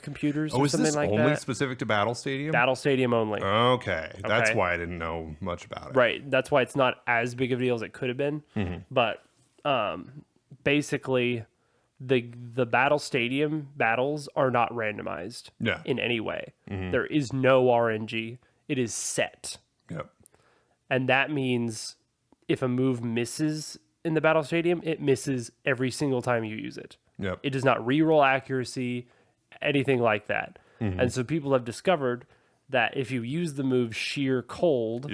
computers or something like that. Is this only specific to Battle Stadium? Battle Stadium only. Okay. That's why I didn't know much about it. Right. That's why it's not as big of a deal as it could have been. But basically, the Battle Stadium battles are not randomized in any way. There is no RNG. It is set. Yep. And that means if a move misses in the Battle Stadium, it misses every single time you use it. Yep. It does not reroll accuracy, anything like that. And so people have discovered that if you use the move Sheer Cold,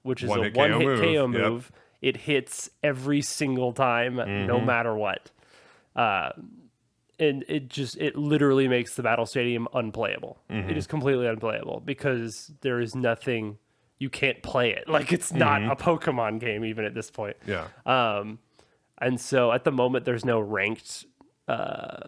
which is a one-hit KO move, it hits every single time, no matter what. And it literally makes the Battle Stadium unplayable. It is completely unplayable because there is nothing. You can't play it. Like, it's not a Pokemon game even at this point. Yeah. And so at the moment, there's no ranked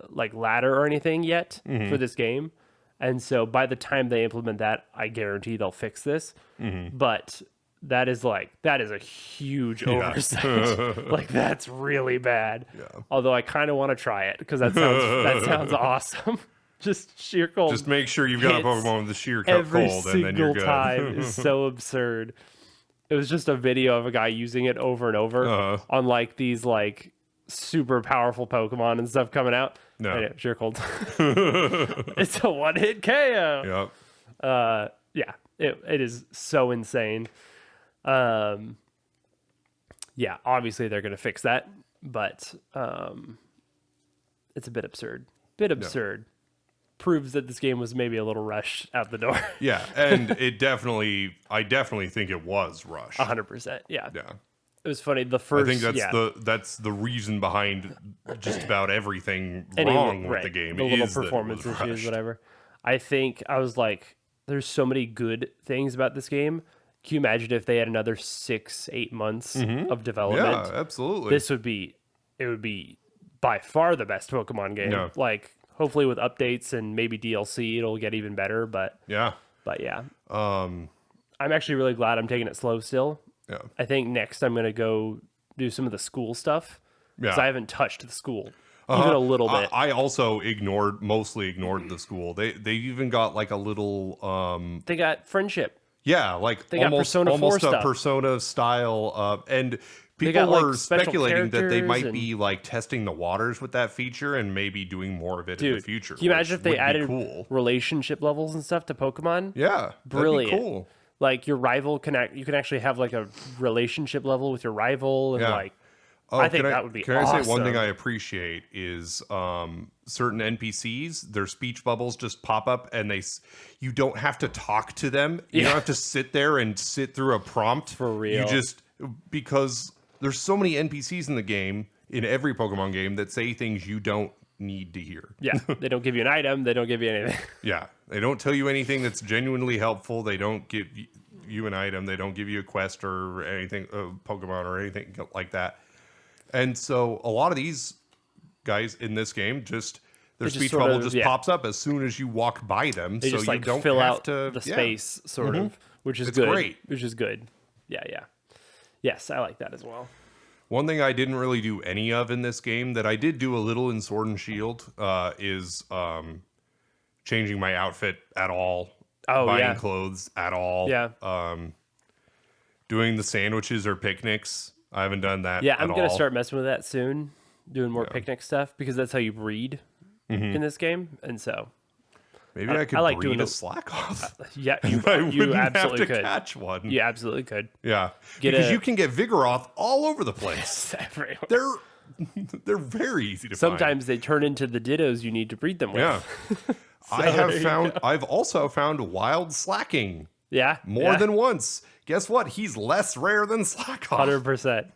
like ladder or anything yet for this game. And so by the time they implement that, I guarantee they'll fix this. But that is a huge oversight. Like that's really bad. Yeah. Although I kind of want to try it because that sounds awesome. Just sheer cold. Just make sure you've got a hits Pokemon with the sheer every cold, and then you're single good. time is so absurd. It was just a video of a guy using it over and over on like these like super powerful Pokemon and stuff coming out. No. Anyway, sheer cold. It's a one-hit KO. Yep. Yeah, it is so insane. Yeah, obviously they're going to fix that, but it's a bit absurd. Absurd. Proves that this game was maybe a little rushed out the door. Yeah, and I definitely think it was rushed. 100%. Yeah. Yeah. It was funny. The first, I think that's the reason behind just about everything wrong with the game. The little performance issues, whatever. I think I was like, there's so many good things about this game. Can you imagine if they had another 6-8 months of development? Yeah, absolutely. It would be by far the best Pokemon game. Yeah. Like, hopefully with updates and maybe DLC, it'll get even better. But yeah. I'm actually really glad I'm taking it slow still. Yeah. I think next I'm going to go do some of the school stuff because I haven't touched the school even a little bit. I also mostly ignored the school. They even got like a little they got friendship. Yeah, like they got Persona 4 almost a stuff. Persona style and people got, were like, special speculating that they might characters be like testing the waters with that feature and maybe doing more of it in the future. Can you imagine if they would be added cool. relationship levels and stuff to Pokemon? Yeah, brilliant. That'd be cool. Like your rival you can actually have like a relationship level with your rival and like I think that would be Can awesome. I say one thing I appreciate is certain NPCs, their speech bubbles just pop up and you don't have to talk to them. You don't have to sit there and sit through a prompt. For real. Because there's so many NPCs in the game, in every Pokemon game, that say things you don't need to hear. Yeah, they don't give you an item. They don't give you anything. Yeah, they don't tell you anything that's genuinely helpful. They don't give you an item. They don't give you a quest or anything, Pokemon or anything like that. And so a lot of these guys in this game their speech bubble just pops up as soon as you walk by them. They so just you like don't fill have out to the space sort of, which is It's good. great. Which is good. Yeah. Yes, I like that as well. One thing I didn't really do any of in this game that I did do a little in Sword and Shield is changing my outfit at all. Buying clothes at all. Yeah. Doing the sandwiches or picnics. I haven't done that. Yeah, I'm gonna start messing with that soon, doing more picnic stuff because that's how you breed Mm-hmm. in this game, and so maybe I could like breed doing a slack off. yeah, I you wouldn't absolutely have to could. catch one. You absolutely could. Yeah, Get because a- you can get Vigoroth all over the place. Everywhere. They're very easy to Sometimes they turn into the Dittos you need to breed them with. find. Yeah, I've also found wild slacking Yeah, more than once. Guess what? He's less rare than Slackoff. 100%.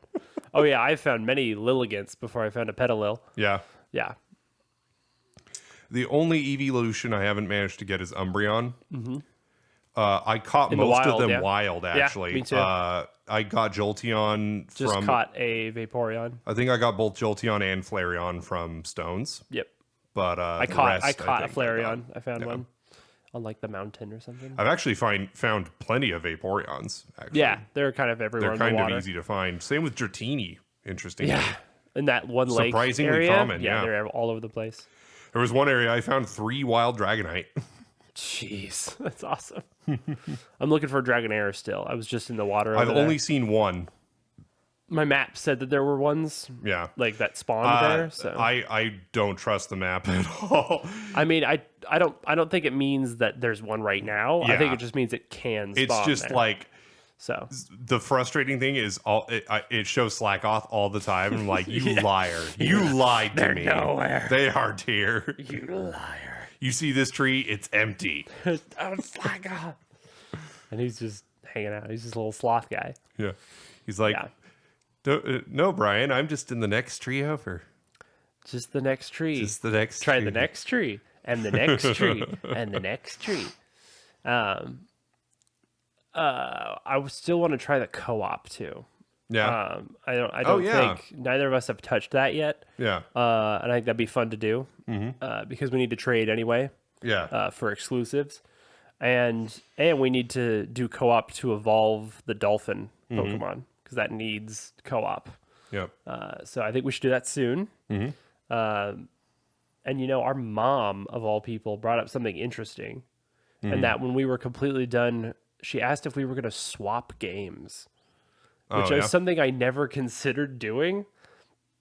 Oh yeah, I found many Lilligants before I found a Petalil. Yeah. Yeah. The only evolution I haven't managed to get is Umbreon. Mm-hmm. I caught In the most wild, of them yeah. wild, actually. Yeah, me too. I got Jolteon Just from... caught a Vaporeon. I think I got both Jolteon and Flareon from Stones. Yep. But I caught a Flareon. I found one on like the mountain or something. I've actually found plenty of Vaporeons, actually. Yeah, they're kind of everywhere They're in the kind water. of easy to find. Same with Dratini, interestingly. Yeah. In that one lake Surprisingly area. common, yeah. They're all over the place. There was one area I found 3 wild Dragonite. Jeez, that's awesome. I'm looking for Dragonair still. I was just in the water. I've over there. only seen one. My map said that there were ones Yeah. like that spawned there. So I don't trust the map at all. I mean, I don't think it means that there's one right now. I think Yeah. it just means it can spawn. It's just there. like So the frustrating thing is it shows Slackoth all the time. I'm like, you liar. You lied to me. nowhere. They aren't here. You liar. You see this tree? It's empty. And he's just hanging out. He's just a little sloth guy. Yeah. He's like, Yeah. no, Brian, I'm just in the next tree over. Just the next tree. Just the next Try tree. the next tree and the next tree and the next tree. I would still want to try the co-op too. Yeah. I don't yeah. think neither of us have touched that yet. Yeah. And I think that'd be fun to do because we need to trade anyway Yeah. for exclusives. And we need to do co-op to evolve the dolphin Pokemon because that needs co-op. Yep. So I think we should do that soon. And our mom of all people brought up something interesting, and that when we were completely done, she asked if we were going to swap games, which is something I never considered doing.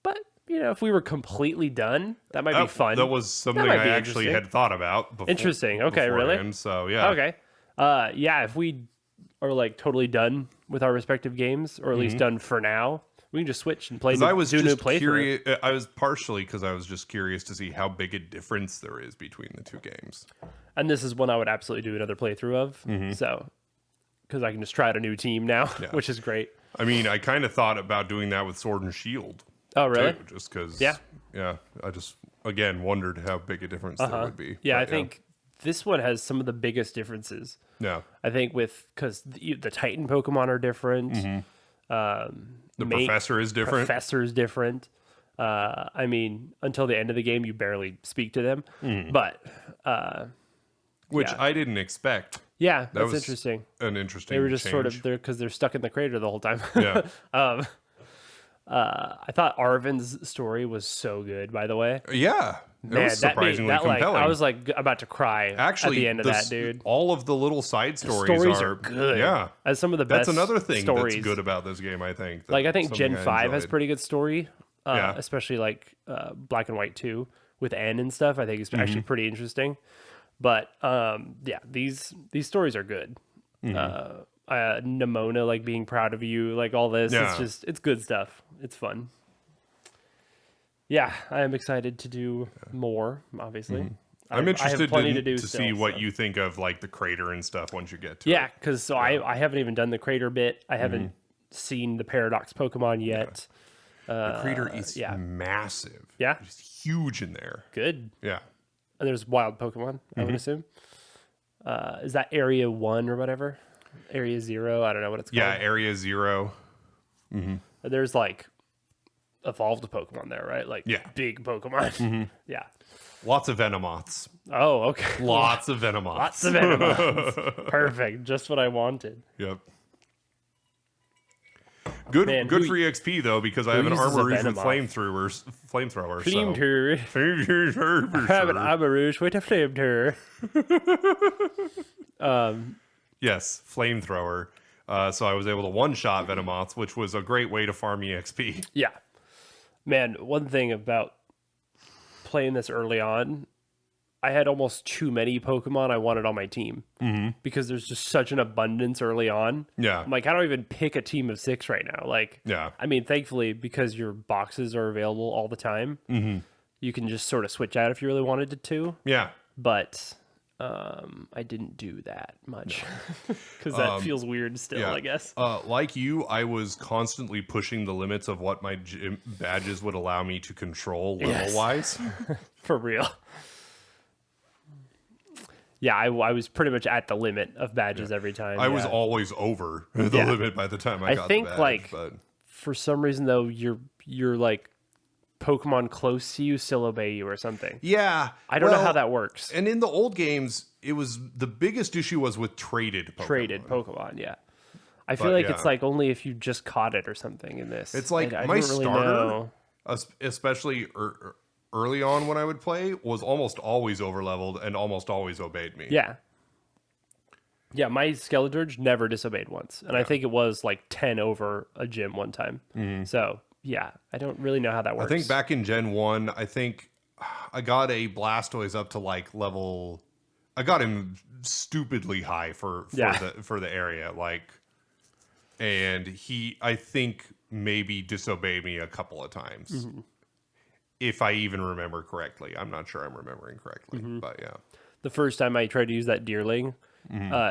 But if we were completely done, that might be fun. That was something I actually had thought about before. Interesting. Okay, really? So yeah. Okay. If we are like totally done with our respective games, or at least done for now, we can just switch and play. I was just curious. I was partially because I was just curious to see how big a difference there is between the two games. And this is one I would absolutely do another playthrough of. So, because I can just try out a new team now, which is great. I mean, I kind of thought about doing that with Sword and Shield. Oh, really? Too, just because. Yeah. I just again wondered how big a difference there would be. Yeah, I think this one has some of the biggest differences. Yeah. I think because the Titan Pokemon are different. The professor is different. Professor is different. I mean, until the end of the game, you barely speak to them. But which I didn't expect. Yeah, that's interesting. An interesting. They were just change. sort of there because they're stuck in the crater the whole time. Yeah. I thought Arvin's story was so good. By the way. Yeah. It was surprisingly compelling. I was like about to cry actually, at the end of that, dude. All of the little side stories are good. Yeah. As some of the best That's another thing stories. That's good about this game, I think. Like, I think Gen 5 has pretty good story. Especially like Black and White 2 with N and stuff. I think it's actually pretty interesting. But these stories are good. Nimona like being proud of you, like all this. It's good stuff. It's fun. Yeah, I am excited to do more, obviously. I'm interested to still, see what you think of like the crater and stuff once you get to it. Yeah, because I haven't even done the crater bit. I haven't seen the Paradox Pokemon yet. The crater is massive. Yeah. It's huge in there. Good. Yeah. And there's wild Pokemon, I would assume. Is that Area 1 or whatever? Area 0? I don't know what it's called. Yeah, Area 0. There's like evolved Pokemon there, right? Like big Pokemon. Yeah. Lots of Venomoths. Oh, okay. Lots of Venomoths. Lots of Venomoths. Perfect. Just what I wanted. Yep. Good for EXP though, because I have an Armourouge with flamethrowers. I have an Armourouge with a flamethrower. Yes, flamethrower. So I was able to one-shot Venomoths, which was a great way to farm EXP. Yeah. Man, one thing about playing this early on, I had almost too many Pokemon I wanted on my team. Because there's just such an abundance early on. Yeah. I'm like, I don't even pick a team of 6 right now. Like, I mean, thankfully, because your boxes are available all the time, you can just sort of switch out if you really wanted to. Yeah. But I didn't do that much because that feels weird still, I guess. Like you, I was constantly pushing the limits of what my gym badges would allow me to control level-wise. For real. Yeah, I was pretty much at the limit of badges every time. I was always over the limit by the time I got the badge. I think, for some reason, though, you're like, Pokemon close to you still obey you or something. Yeah. I don't know how that works. And in the old games, it was the biggest issue was with traded Pokemon. Traded Pokemon, yeah. I feel like it's like only if you just caught it or something in this. It's like my starter, especially early on when I would play, was almost always overleveled and almost always obeyed me. Yeah. Yeah, my Skeleturge never disobeyed once. And I think it was like 10 over a gym one time. So, yeah, I don't really know how that works. I think back in Gen 1, I think I got a Blastoise up to like level... I got him stupidly high for the area. Like, and he, I think, maybe disobeyed me a couple of times. If I even remember correctly. I'm not sure I'm remembering correctly, but yeah. The first time I tried to use that Deerling,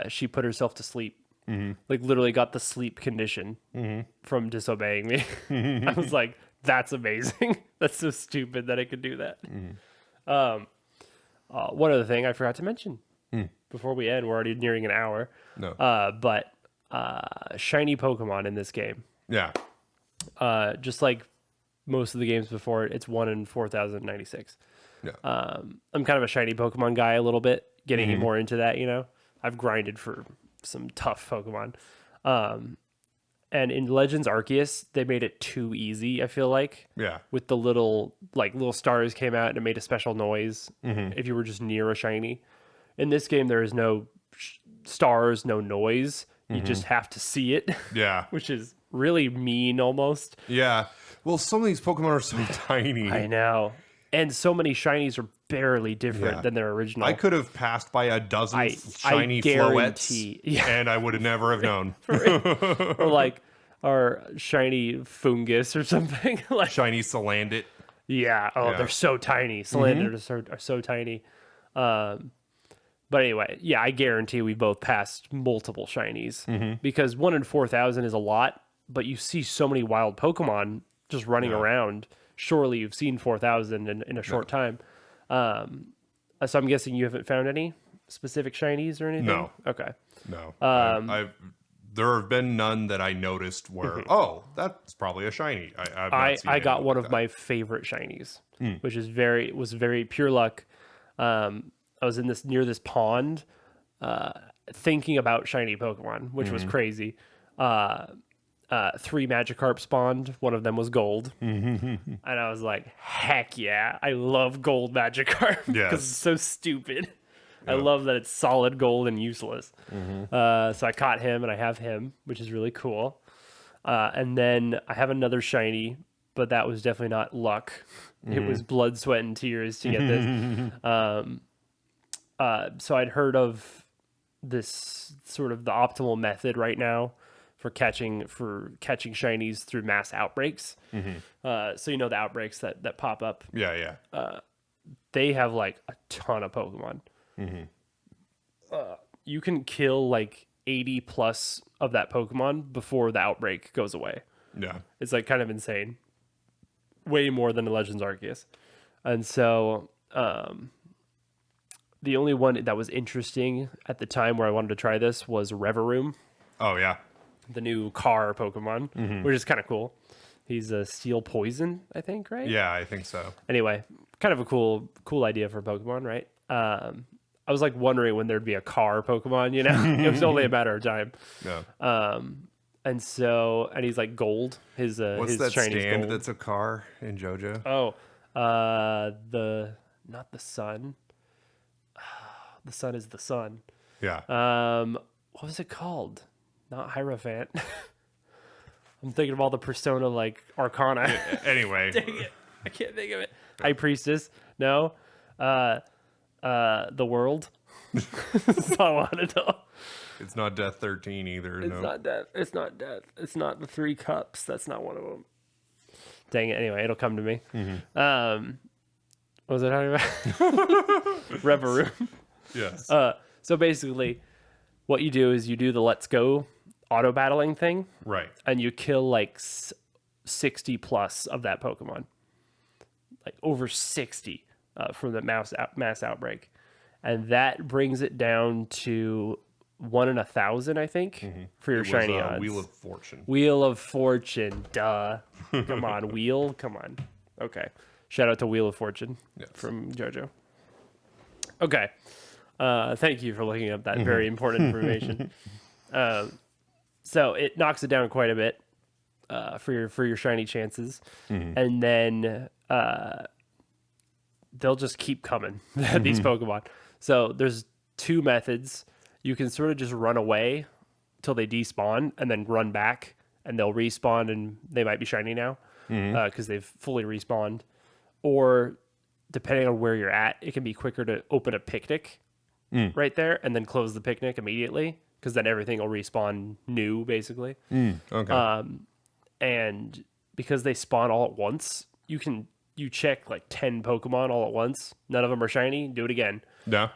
she put herself to sleep. Like literally got the sleep condition from disobeying me. I was like, that's amazing. That's so stupid that I could do that. One other thing I forgot to mention before we end, we're already nearing an hour. No. But shiny Pokemon in this game. Yeah. Just like most of the games before it, it's 1 in 4,096. Yeah. I'm kind of a shiny Pokemon guy a little bit, getting more into that, you know. I've grinded for some tough Pokemon. And in Legends Arceus, they made it too easy, I feel like. Yeah. With the little stars came out and it made a special noise if you were just near a shiny. In this game, there is no stars, no noise. You just have to see it. Yeah. Which is really mean almost. Yeah. Well, some of these Pokemon are so tiny. I know. And so many shinies are barely different than their original. I could have passed by a dozen shiny I guarantee, Floettes, and I would have never have known. or shiny fungus or something. Like Shiny Salandit. yeah. Oh, Yeah. they're so tiny. Salanders are so tiny. But anyway, yeah, I guarantee we both passed multiple shinies because 1 in 4,000 is a lot, but you see so many wild Pokemon just running around. Surely you've seen 4,000 in a short time. So I'm guessing you haven't found any specific shinies or anything? No. Okay. No. There have been none that I noticed where, oh, that's probably a shiny. I got one of my favorite shinies, which is was very pure luck. I was near this pond, thinking about shiny Pokemon, which was crazy. 3 Magikarp spawned. One of them was gold. And I was like, heck yeah. I love gold Magikarp because it's so stupid. I love that it's solid gold and useless. So I caught him and I have him, which is really cool. And then I have another shiny, but that was definitely not luck. It was blood, sweat, and tears to get this. So I'd heard of this sort of the optimal method right now for catching shinies through mass outbreaks. So you know the outbreaks that pop up. Yeah. They have like a ton of Pokemon. You can kill like 80 plus of that Pokemon before the outbreak goes away. Yeah. It's like kind of insane. Way more than the Legends Arceus. And so the only one that was interesting at the time where I wanted to try this was Reverum. Oh yeah. The new car Pokemon, which is kind of cool. He's a Steel Poison, I think, right? Yeah, I think so. Anyway, kind of a cool idea for Pokemon, right? I was like wondering when there'd be a car Pokemon, you know? It was only a matter of time. Yeah. And he's like gold. What's that Chinese stand gold. that's a car in JoJo? Oh, not the sun. The sun is the sun. Yeah. What was it called? Not Hierophant. I'm thinking of all the Persona like Arcana. Anyway. Dang it. I can't think of it. High Priestess. No. The World. That's all I want to know. It's not Death 13 either. It's not Death. It's not Death. It's not the 3 Cups. That's not one of them. Dang it. Anyway, it'll come to me. What was it talking about? Reverum. Yes. So basically, what you do is you do the Let's Go auto battling thing. Right. And you kill like 60 plus of that Pokemon. Like over 60 from the mass outbreak. And that brings it down to 1 in 1,000, I think, for your shiny odds. Wheel of Fortune. Wheel of Fortune. Duh. Come on, Wheel. Come on. Okay. Shout out to Wheel of Fortune from JoJo. Okay. Thank you for looking up that very important information. So it knocks it down quite a bit for your shiny chances, and then they'll just keep coming. These Pokemon. So there's 2 methods. You can sort of just run away till they despawn, and then run back, and they'll respawn, and they might be shiny now because they've fully respawned. Or depending on where you're at, it can be quicker to open a picnic right there and then close the picnic immediately because then everything will respawn new, basically. Okay. And because they spawn all at once, you check like 10 Pokemon all at once. None of them are shiny. Do it again. Yeah.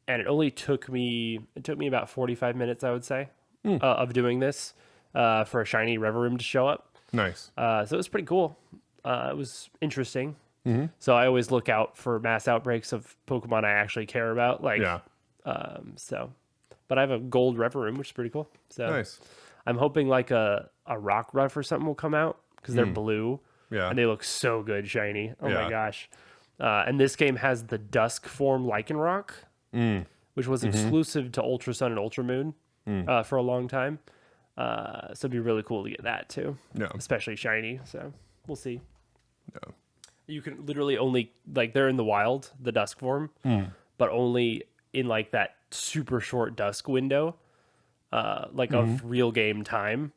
And it only took me about 45 minutes, I would say, of doing this for a shiny Reverum to show up. Nice. So it was pretty cool. It was interesting. So I always look out for mass outbreaks of Pokemon I actually care about. Like, but I have a gold Reverum, which is pretty cool. So nice. I'm hoping like a rock ruff or something will come out because they're blue. Yeah. And they look so good shiny. Oh my gosh. And this game has the Dusk form Lycanroc, which was exclusive to Ultra Sun and Ultra Moon for a long time. So it'd be really cool to get that too. Yeah. Especially shiny. So we'll see. Yeah. You can literally only, like, they're in the wild, the dusk form, but only in like that super short dusk window, of real game time.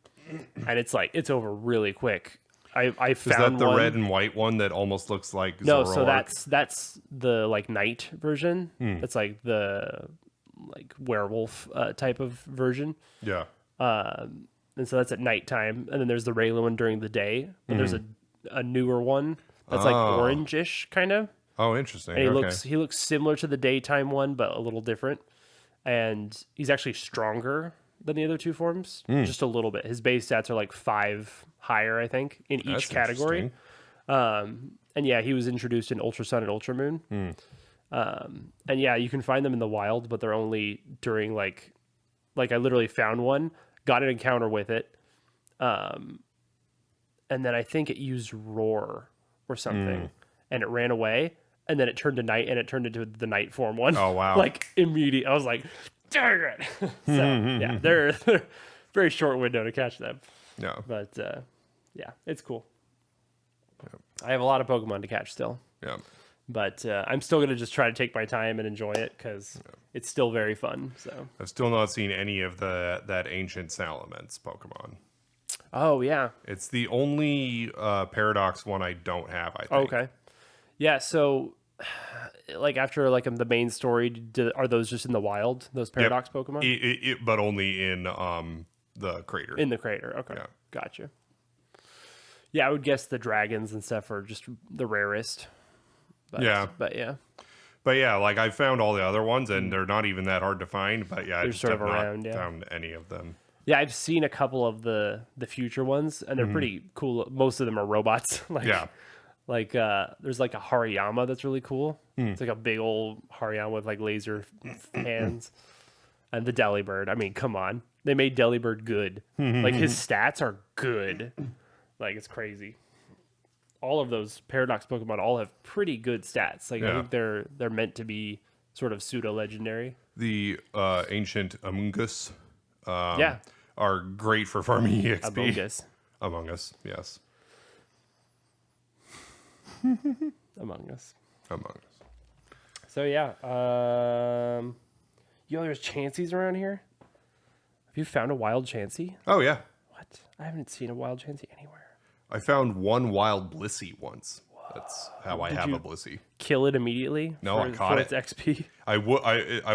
And it's over really quick. I found Is that the one. red and white one that almost looks like No, Zoroark? so that's the like night version. That's like the like werewolf type of version. Yeah. And so that's at nighttime, and then there's the Raylan one during the day. But there's a newer one that's like orange-ish kind of. Oh, interesting. And he looks similar to the daytime one, but a little different. And he's actually stronger than the other two forms, just a little bit. His base stats are like 5 higher, I think, in each category. And yeah, he was introduced in Ultra Sun and Ultra Moon. And yeah, you can find them in the wild, but they're only during like I literally found one, got an encounter with it, and then I think it used Roar or something, and it ran away, and then it turned to night, and it turned into the night form one. Oh, wow. Like immediate. I was like, dang it. So yeah, they're very short window to catch them. Yeah. But yeah, it's cool. I have a lot of Pokemon to catch still. Yeah. But I'm still going to just try to take my time and enjoy it because it's still very fun. So I've still not seen any of that ancient Salamence Pokemon. Oh, yeah. It's the only Paradox one I don't have, I think. Okay. Yeah, so like after like the main story, are those just in the wild, those Paradox Pokemon? But only in the crater. In the crater. Okay. Yeah. Gotcha. Yeah, I would guess the dragons and stuff are just the rarest. But yeah. But yeah, like I found all the other ones and they're not even that hard to find. But yeah, I just sort have of around, not found any of them. Yeah, I've seen a couple of the future ones, and they're pretty cool. Most of them are robots. Like there's like a Hariyama that's really cool. It's like a big old Hariyama with like laser hands. And the Delibird. I mean, come on. They made Delibird good. Like his stats are good. Like it's crazy. All of those Paradox Pokemon all have pretty good stats. Like I think they're meant to be sort of pseudo legendary. The ancient Amoonguss are great for farming EXP. Among Us, yes. Among Us. Among Us. So yeah, there's Chanseys around here. Have you found a wild Chansey? Oh yeah. What? I haven't seen a wild Chansey anywhere. I found one wild Blissey once. That's how I have a Blissey. Kill it immediately? No, I caught it. Its XP? I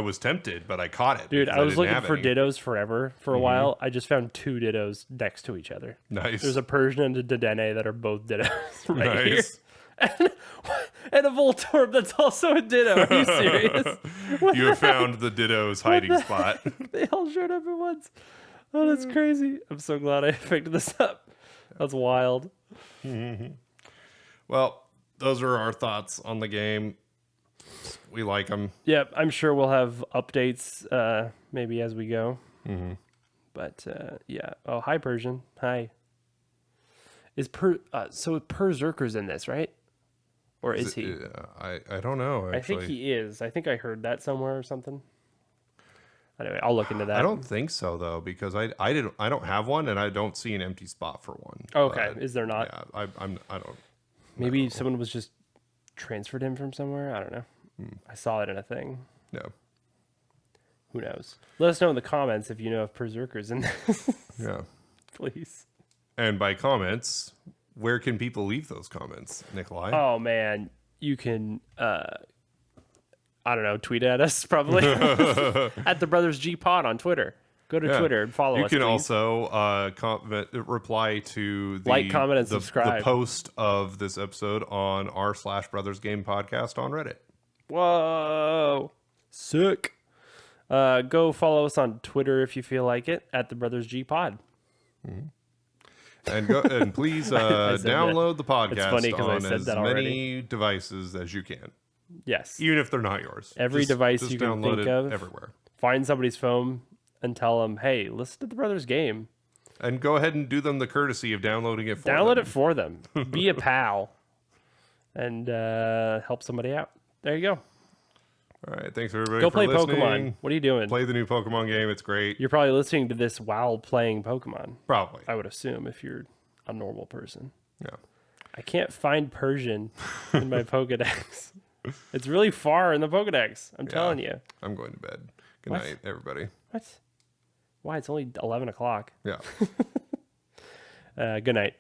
was tempted, but I caught it. Dude, I was looking for Dittos forever for a while. I just found 2 Dittos next to each other. Nice. There's a Persian and a Dedenne that are both Dittos right here. Nice. And a Voltorb that's also a Ditto. Are you serious? You have found the Ditto's hiding spot. They all showed up at once. Oh, that's crazy. I'm so glad I picked this up. That's wild. Well, those are our thoughts on the game. We like them. Yep, I'm sure we'll have updates maybe as we go. But yeah. Oh, hi Persian. Hi. Is so Berserker's in this, right? Or is he? I don't know. Actually. I think he is. I think I heard that somewhere or something. Anyway, I'll look into that. I don't think so though, because I don't have one, and I don't see an empty spot for one. Okay, is there not? Yeah, I don't. Maybe someone was just transferred him from somewhere. I don't know. I saw it in a thing. No. Who knows? Let us know in the comments if you know if Berserker's in this. Yeah. Please. And by comments, where can people leave those comments, Nikolai? Oh man, you can. I don't know. Tweet at us probably at the Brothers G Pod on Twitter. Go to Twitter and follow us. You can please. also reply to the like, comment, and subscribe. The post of this episode on r/Brothers Game Podcast on Reddit. Whoa, sick! Go follow us on Twitter if you feel like it at the Brothers G Pod. And please download the podcast. It's funny because I said that already. Many devices as you can. Yes, even if they're not yours. Every device you can think of, everywhere. Find somebody's phone and tell them, "Hey, listen to the Brothers Game." And go ahead and do them the courtesy of downloading it for them. Download it for them. Be a pal. And help somebody out. There you go. All right. Thanks everybody. Go for play listening. Pokemon. What are you doing? Play the new Pokemon game. It's great. You're probably listening to this while playing Pokemon. Probably. I would assume if you're a normal person. Yeah. I can't find Persian in my Pokedex. It's really far in the Pokedex. I'm telling you. I'm going to bed. Good What? night, everybody. What? Why? It's only 11 o'clock. Yeah. Good night.